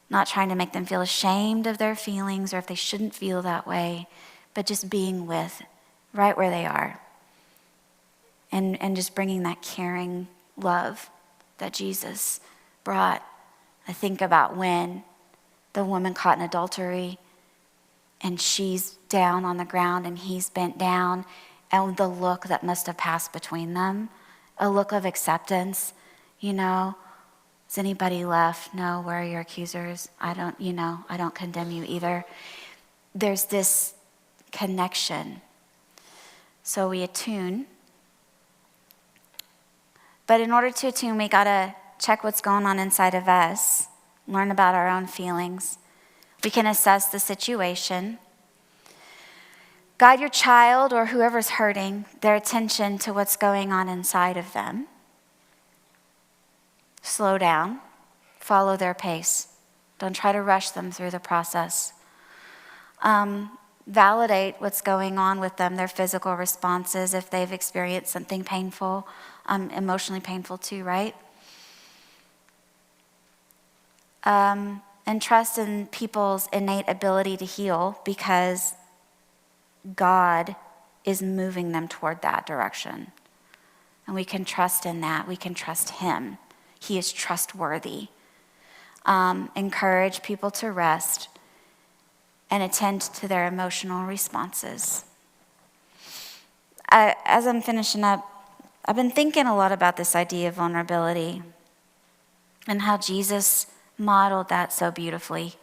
not trying to make them feel ashamed of their feelings or if they shouldn't feel that way, but just being with right where they are and just bringing that caring love that Jesus brought. I think about when the woman caught in adultery and she's down on the ground and he's bent down, and the look that must have passed between them, a look of acceptance, Is anybody left? No, where are your accusers? I don't condemn you either. There's this connection. So we attune. But in order to attune, we got to check what's going on inside of us, learn about our own feelings. We can assess the situation. Guide your child or whoever's hurting, their attention to what's going on inside of them. Slow down. Follow their pace. Don't try to rush them through the process. Validate what's going on with them, their physical responses, if they've experienced something painful, emotionally painful too, right? And trust in people's innate ability to heal, because God is moving them toward that direction. And we can trust in that. We can trust Him. He is trustworthy. Encourage people to rest and attend to their emotional responses. As I'm finishing up, I've been thinking a lot about this idea of vulnerability and how Jesus modeled that so beautifully.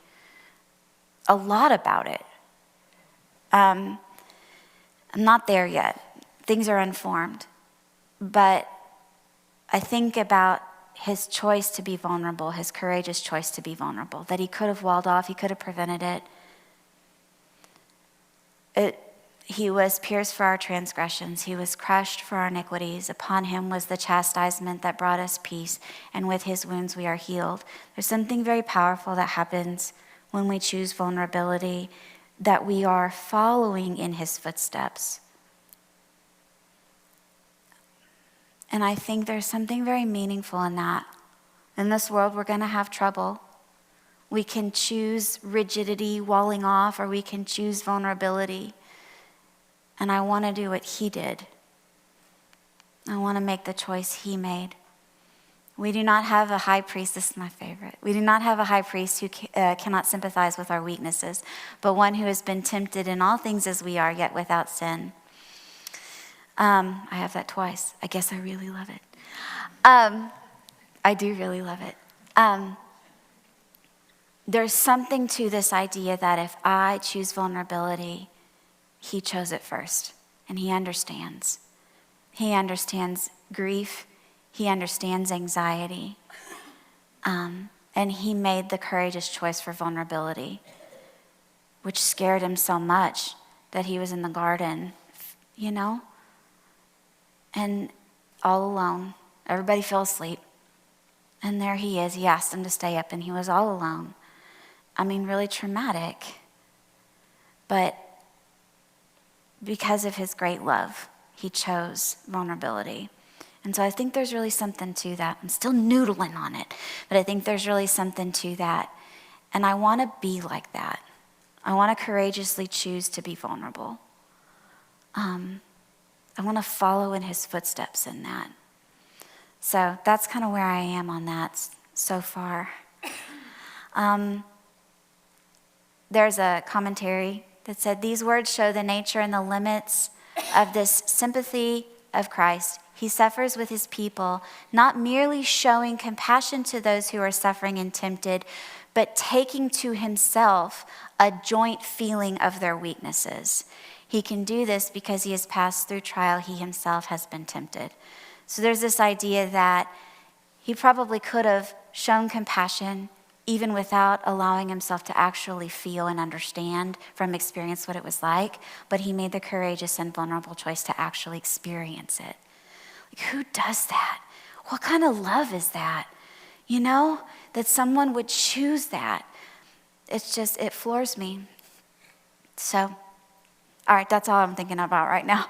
A lot about it. I'm not there yet. Things are unformed. But I think about his choice to be vulnerable, his courageous choice to be vulnerable, that he could have walled off, he could have prevented it. He was pierced for our transgressions. He was crushed for our iniquities. Upon him was the chastisement that brought us peace, and with his wounds we are healed. There's something very powerful that happens when we choose vulnerability, that we are following in his footsteps. And I think there's something very meaningful in that. In this world, we're going to have trouble. We can choose rigidity, walling off, or we can choose vulnerability. And I want to do what he did. I want to make the choice he made. We do not have a high priest, this is my favorite. We do not have a high priest who cannot sympathize with our weaknesses, but one who has been tempted in all things as we are, yet without sin. I have that twice. I guess I really love it. I do really love it. There's something to this idea that if I choose vulnerability, he chose it first, and he understands. He understands grief. He understands anxiety. And he made the courageous choice for vulnerability, which scared him so much that he was in the garden, and all alone. Everybody fell asleep. And there he is. He asked them to stay up, and he was all alone. Really traumatic. But because of his great love, he chose vulnerability. And so I think there's really something to that. I'm still noodling on it, but I think there's really something to that. And I want to be like that. I want to courageously choose to be vulnerable. I want to follow in his footsteps in that. So that's kind of where I am on that so far. There's a commentary that said, these words show the nature and the limits of this sympathy of Christ. He suffers with his people, not merely showing compassion to those who are suffering and tempted, but taking to himself a joint feeling of their weaknesses. He can do this because he has passed through trial. He himself has been tempted. So there's this idea that he probably could have shown compassion even without allowing himself to actually feel and understand from experience what it was like, but he made the courageous and vulnerable choice to actually experience it. Like, who does that? What kind of love is that? You know, that someone would choose that. It's just, it floors me. So, all right, that's all I'm thinking about right now.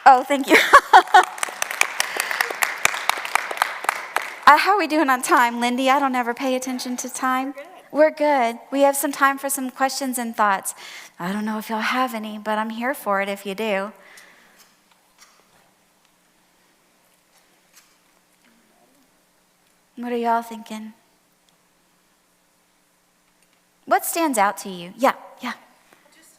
Oh, thank you. How are we doing on time, Lindy? I don't ever pay attention to time. We're good. We have some time for some questions and thoughts. I don't know if y'all have any, but I'm here for it if you do. What are y'all thinking? What stands out to you? Yeah. Just,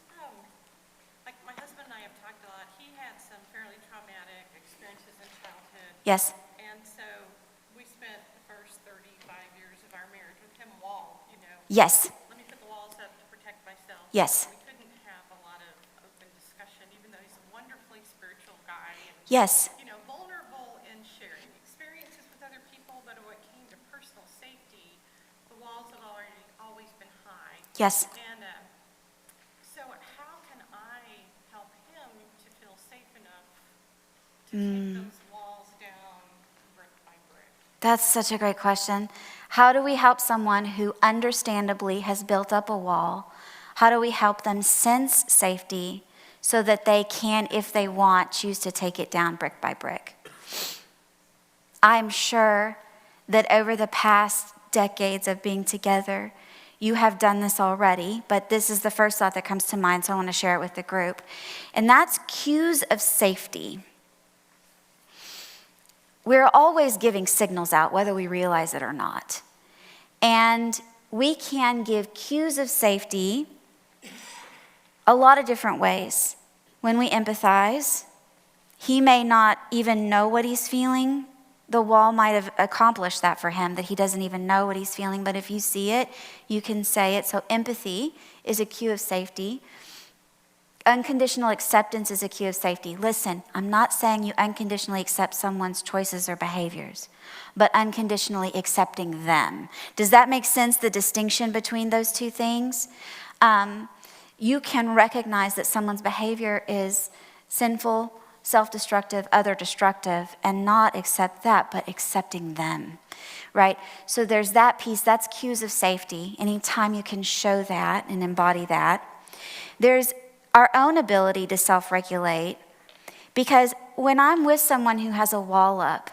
like my husband and I have talked a lot. He had some fairly traumatic experiences in childhood. Yes. And so we spent the first 35 years of our marriage with him wall, Yes. Let me put the walls up to protect myself. Yes. We couldn't have a lot of open discussion, even though he's a wonderfully spiritual guy. And, Yes. vulnerable in sharing experiences with other people, but when it came to personal safety, the walls have always been high. Yes. And so how can I help him to feel safe enough to take those walls down brick by brick? That's such a great question. How do we help someone who understandably has built up a wall? How do we help them sense safety so that they can, if they want, choose to take it down brick by brick? I'm sure that over the past decades of being together, you have done this already, but this is the first thought that comes to mind, so I want to share it with the group. And that's cues of safety. We're always giving signals out, whether we realize it or not. And we can give cues of safety a lot of different ways. When we empathize, he may not even know what he's feeling. The wall might have accomplished that for him, that he doesn't even know what he's feeling. But if you see it, you can say it. So empathy is a cue of safety. Unconditional acceptance is a cue of safety. Listen, I'm not saying you unconditionally accept someone's choices or behaviors, but unconditionally accepting them. Does that make sense, the distinction between those two things? You can recognize that someone's behavior is sinful, self-destructive, other-destructive, and not accept that, but accepting them, right? So there's that piece. That's cues of safety. Anytime you can show that and embody that. There's our own ability to self-regulate, because when I'm with someone who has a wall up,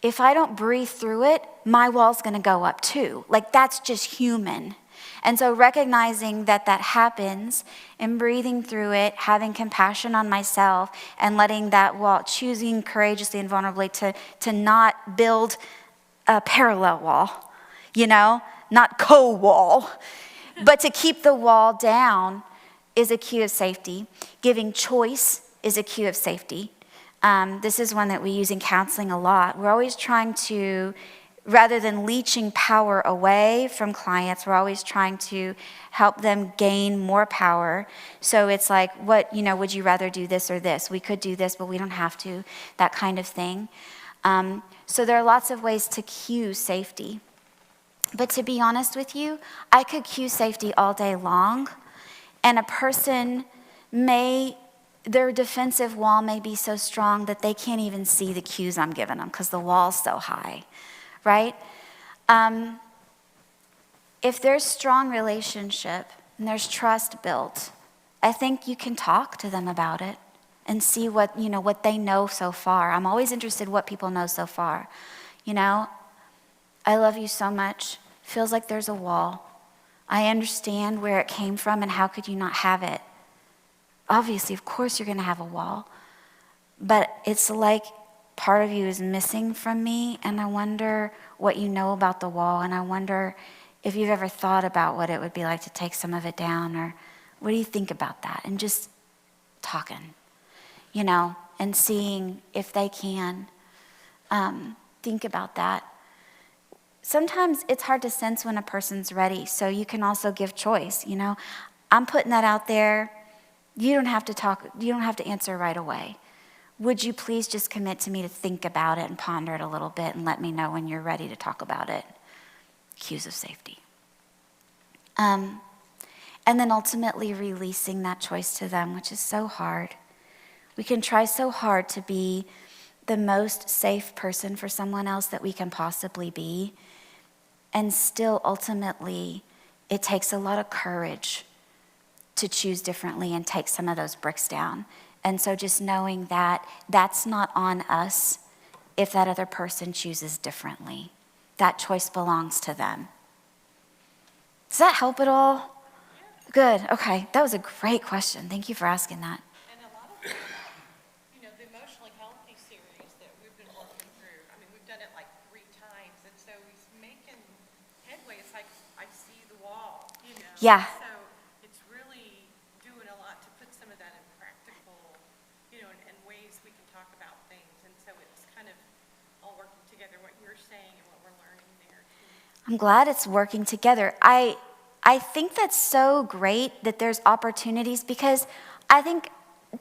if I don't breathe through it, my wall's going to go up too. Like, that's just human. And so recognizing that that happens and breathing through it, having compassion on myself and letting that wall, choosing courageously and vulnerably to not build a parallel wall, not co-wall, but to keep the wall down is a cue of safety. Giving choice is a cue of safety. This is one that we use in counseling a lot. We're always trying to, rather than leeching power away from clients, we're always trying to help them gain more power. So it's like, would you rather do this or this? We could do this, but we don't have to, that kind of thing. So there are lots of ways to cue safety. But to be honest with you, I could cue safety all day long, and a person their defensive wall may be so strong that they can't even see the cues I'm giving them because the wall's so high. Right? If there's strong relationship and there's trust built, I think you can talk to them about it and see what they know so far. I'm always interested what people know so far. I love you so much. Feels like there's a wall. I understand where it came from, and how could you not have it? Obviously, of course you're going to have a wall. But it's like part of you is missing from me, and I wonder what you know about the wall, and I wonder if you've ever thought about what it would be like to take some of it down, or what do you think about that? And just talking, and seeing if they can think about that. Sometimes it's hard to sense when a person's ready, so you can also give choice, I'm putting that out there. You don't have to talk, you don't have to answer right away. Would you please just commit to me to think about it and ponder it a little bit and let me know when you're ready to talk about it? Cues of safety. And then ultimately releasing that choice to them, which is so hard. We can try so hard to be the most safe person for someone else that we can possibly be. And still, ultimately, it takes a lot of courage to choose differently and take some of those bricks down. And so just knowing that that's not on us if that other person chooses differently. That choice belongs to them. Does that help at all? Good, okay. That was a great question. Thank you for asking that. And a lot of the emotionally healthy series that we've been working through, we've done it like 3 times, and so he's making headway. It's like, I see the wall, Yeah. So it's really doing a lot to put some of that in practical, and ways we can talk about things. And so it's kind of all working together, what you're saying and what we're learning there too. I'm glad it's working together. I think that's so great that there's opportunities, because I think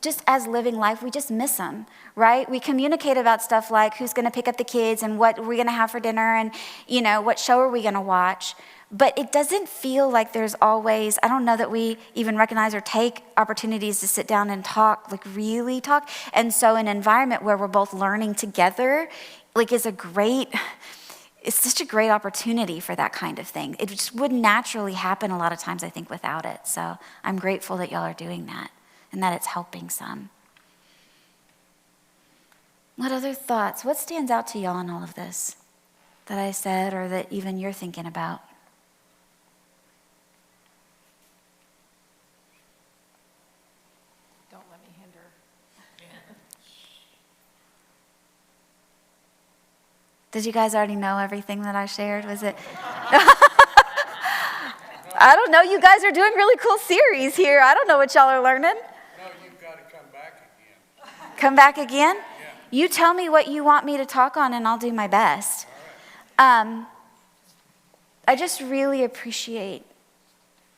just as living life, we just miss them, right? We communicate about stuff like who's going to pick up the kids and what we're going to have for dinner and, what show are we going to watch. But it doesn't feel like there's always, I don't know that we even recognize or take opportunities to sit down and talk, like really talk. And so an environment where we're both learning together, it's such a great opportunity for that kind of thing. It just wouldn't naturally happen a lot of times, I think, without it. So I'm grateful that y'all are doing that and that it's helping some. What other thoughts? What stands out to y'all in all of this that I said or that even you're thinking about? Don't let me hinder. Did you guys already know everything that I shared? Was it? I don't know. You guys are doing really cool series here. I don't know what y'all are learning. No, you've got to come back again. Come back again? Yeah. You tell me what you want me to talk on and I'll do my best. I just really appreciate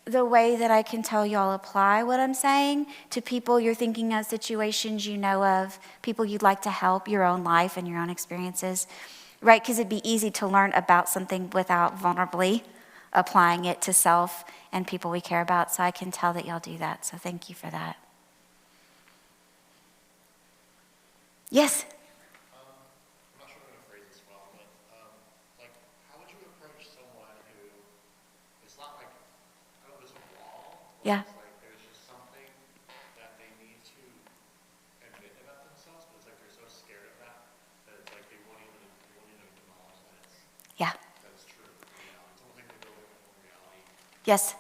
the way that I can tell y'all apply what I'm saying to people you're thinking of, situations you know of, people you'd like to help, your own life and your own experiences. Right, because it'd be easy to learn about something without vulnerably applying it to self and people we care about. So I can tell that y'all do that. So thank you for that. Yes? I'm not sure how to phrase this well, but how would you approach someone who, it's not like, there's a wall. Yeah. It's like there's just something that they need to admit about themselves, but it's like they're so scared of that it's like they won't even acknowledge Yeah. that it's true. It's almost like they go with reality. Yes.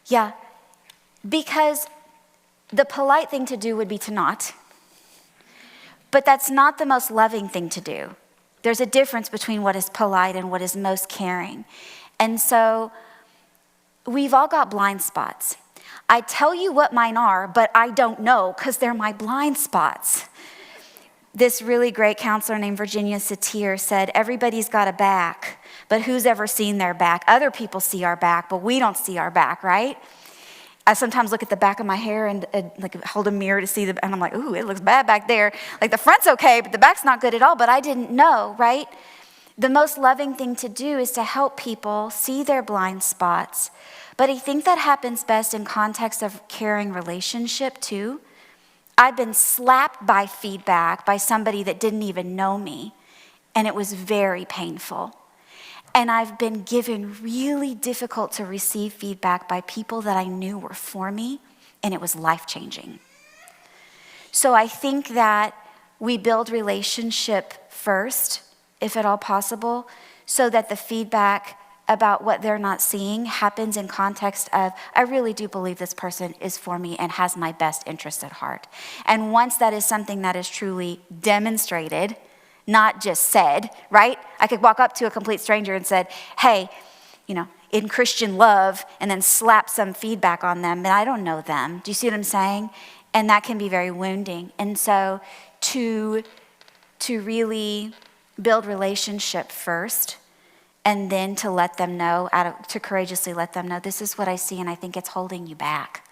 Yeah. Because the polite thing to do would be to not. But that's not the most loving thing to do. There's a difference between what is polite and what is most caring. And so we've all got blind spots. I tell you what mine are, but I don't know because they're my blind spots. This really great counselor named Virginia Satir said, everybody's got a back, but who's ever seen their back? Other people see our back, but we don't see our back, right? I sometimes look at the back of my hair and like hold a mirror to see and I'm like, ooh, it looks bad back there. Like the front's okay, but the back's not good at all, but I didn't know, right? The most loving thing to do is to help people see their blind spots. But I think that happens best in context of caring relationship too. I've been slapped by feedback by somebody that didn't even know me, and it was very painful. And I've been given really difficult to receive feedback by people that I knew were for me and it was life-changing. So I think that we build relationship first, if at all possible, so that the feedback about what they're not seeing happens in context of, I really do believe this person is for me and has my best interest at heart. And once that is something that is truly demonstrated, not just said, right? I could walk up to a complete stranger and said, hey, in Christian love, and then slap some feedback on them, and I don't know them. Do you see what I'm saying? And that can be very wounding. And so to really build relationship first, and then to let them know, to courageously let them know, this is what I see, and I think it's holding you back.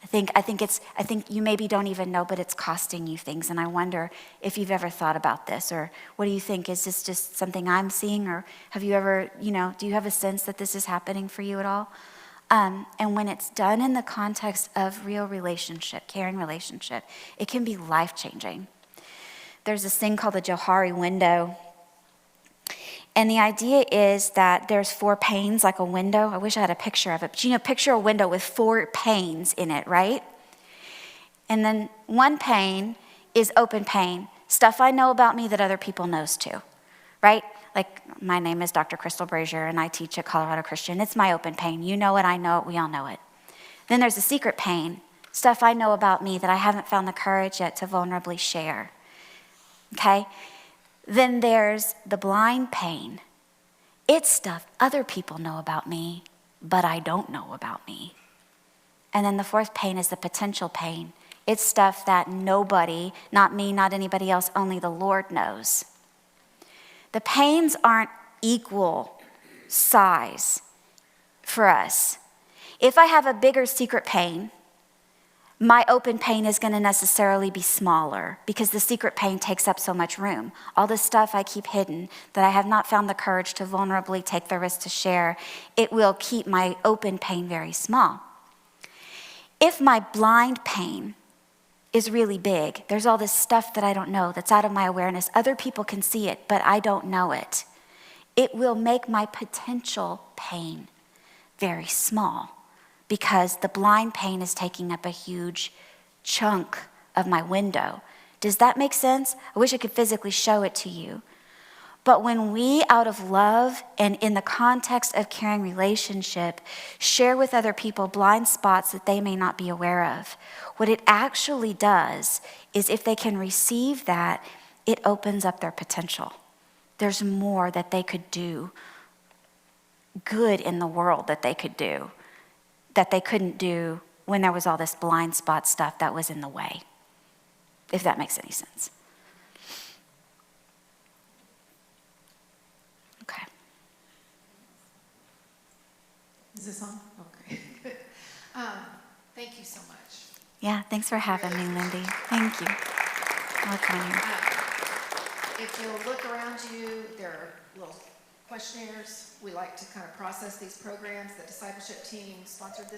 I think you maybe don't even know, but it's costing you things. And I wonder if you've ever thought about this, or what do you think? Is this just something I'm seeing, or have you ever, do you have a sense that this is happening for you at all? And when it's done in the context of real relationship, caring relationship, it can be life-changing. There's this thing called the Johari window. And the idea is that there's 4 panes, like a window. I wish I had a picture of it. But picture a window with 4 panes in it, right? And then one pane is open pane, stuff I know about me that other people knows too, right? Like, my name is Dr. Crystal Brashear, and I teach at Colorado Christian. It's my open pane. You know it, I know it, we all know it. Then there's a secret pane, stuff I know about me that I haven't found the courage yet to vulnerably share, okay? Then there's the blind pane. It's stuff other people know about me, but I don't know about me. And then the 4th pane is the potential pane. It's stuff that nobody, not me, not anybody else, only the Lord knows. The panes aren't equal size for us. If I have a bigger secret pane, my open pane is going to necessarily be smaller because the secret pane takes up so much room. All the stuff I keep hidden that I have not found the courage to vulnerably take the risk to share, it will keep my open pane very small. If my blind pane is really big, there's all this stuff that I don't know that's out of my awareness. Other people can see it, but I don't know it. It will make my potential pane very small, because the blind pane is taking up a huge chunk of my window. Does that make sense? I wish I could physically show it to you. But when we, out of love and in the context of caring relationship, share with other people blind spots that they may not be aware of, what it actually does is, if they can receive that, it opens up their potential. There's more that they could do, good in the world that they could do, that they couldn't do when there was all this blind spot stuff that was in the way, if that makes any sense. Okay. Is this on? Okay, good. Thank you so much. Yeah, thanks for having me, Lindy. Thank you. I like coming here. If you'll look around you, there are little questionnaires. We like to kind of process these programs. The discipleship team sponsored this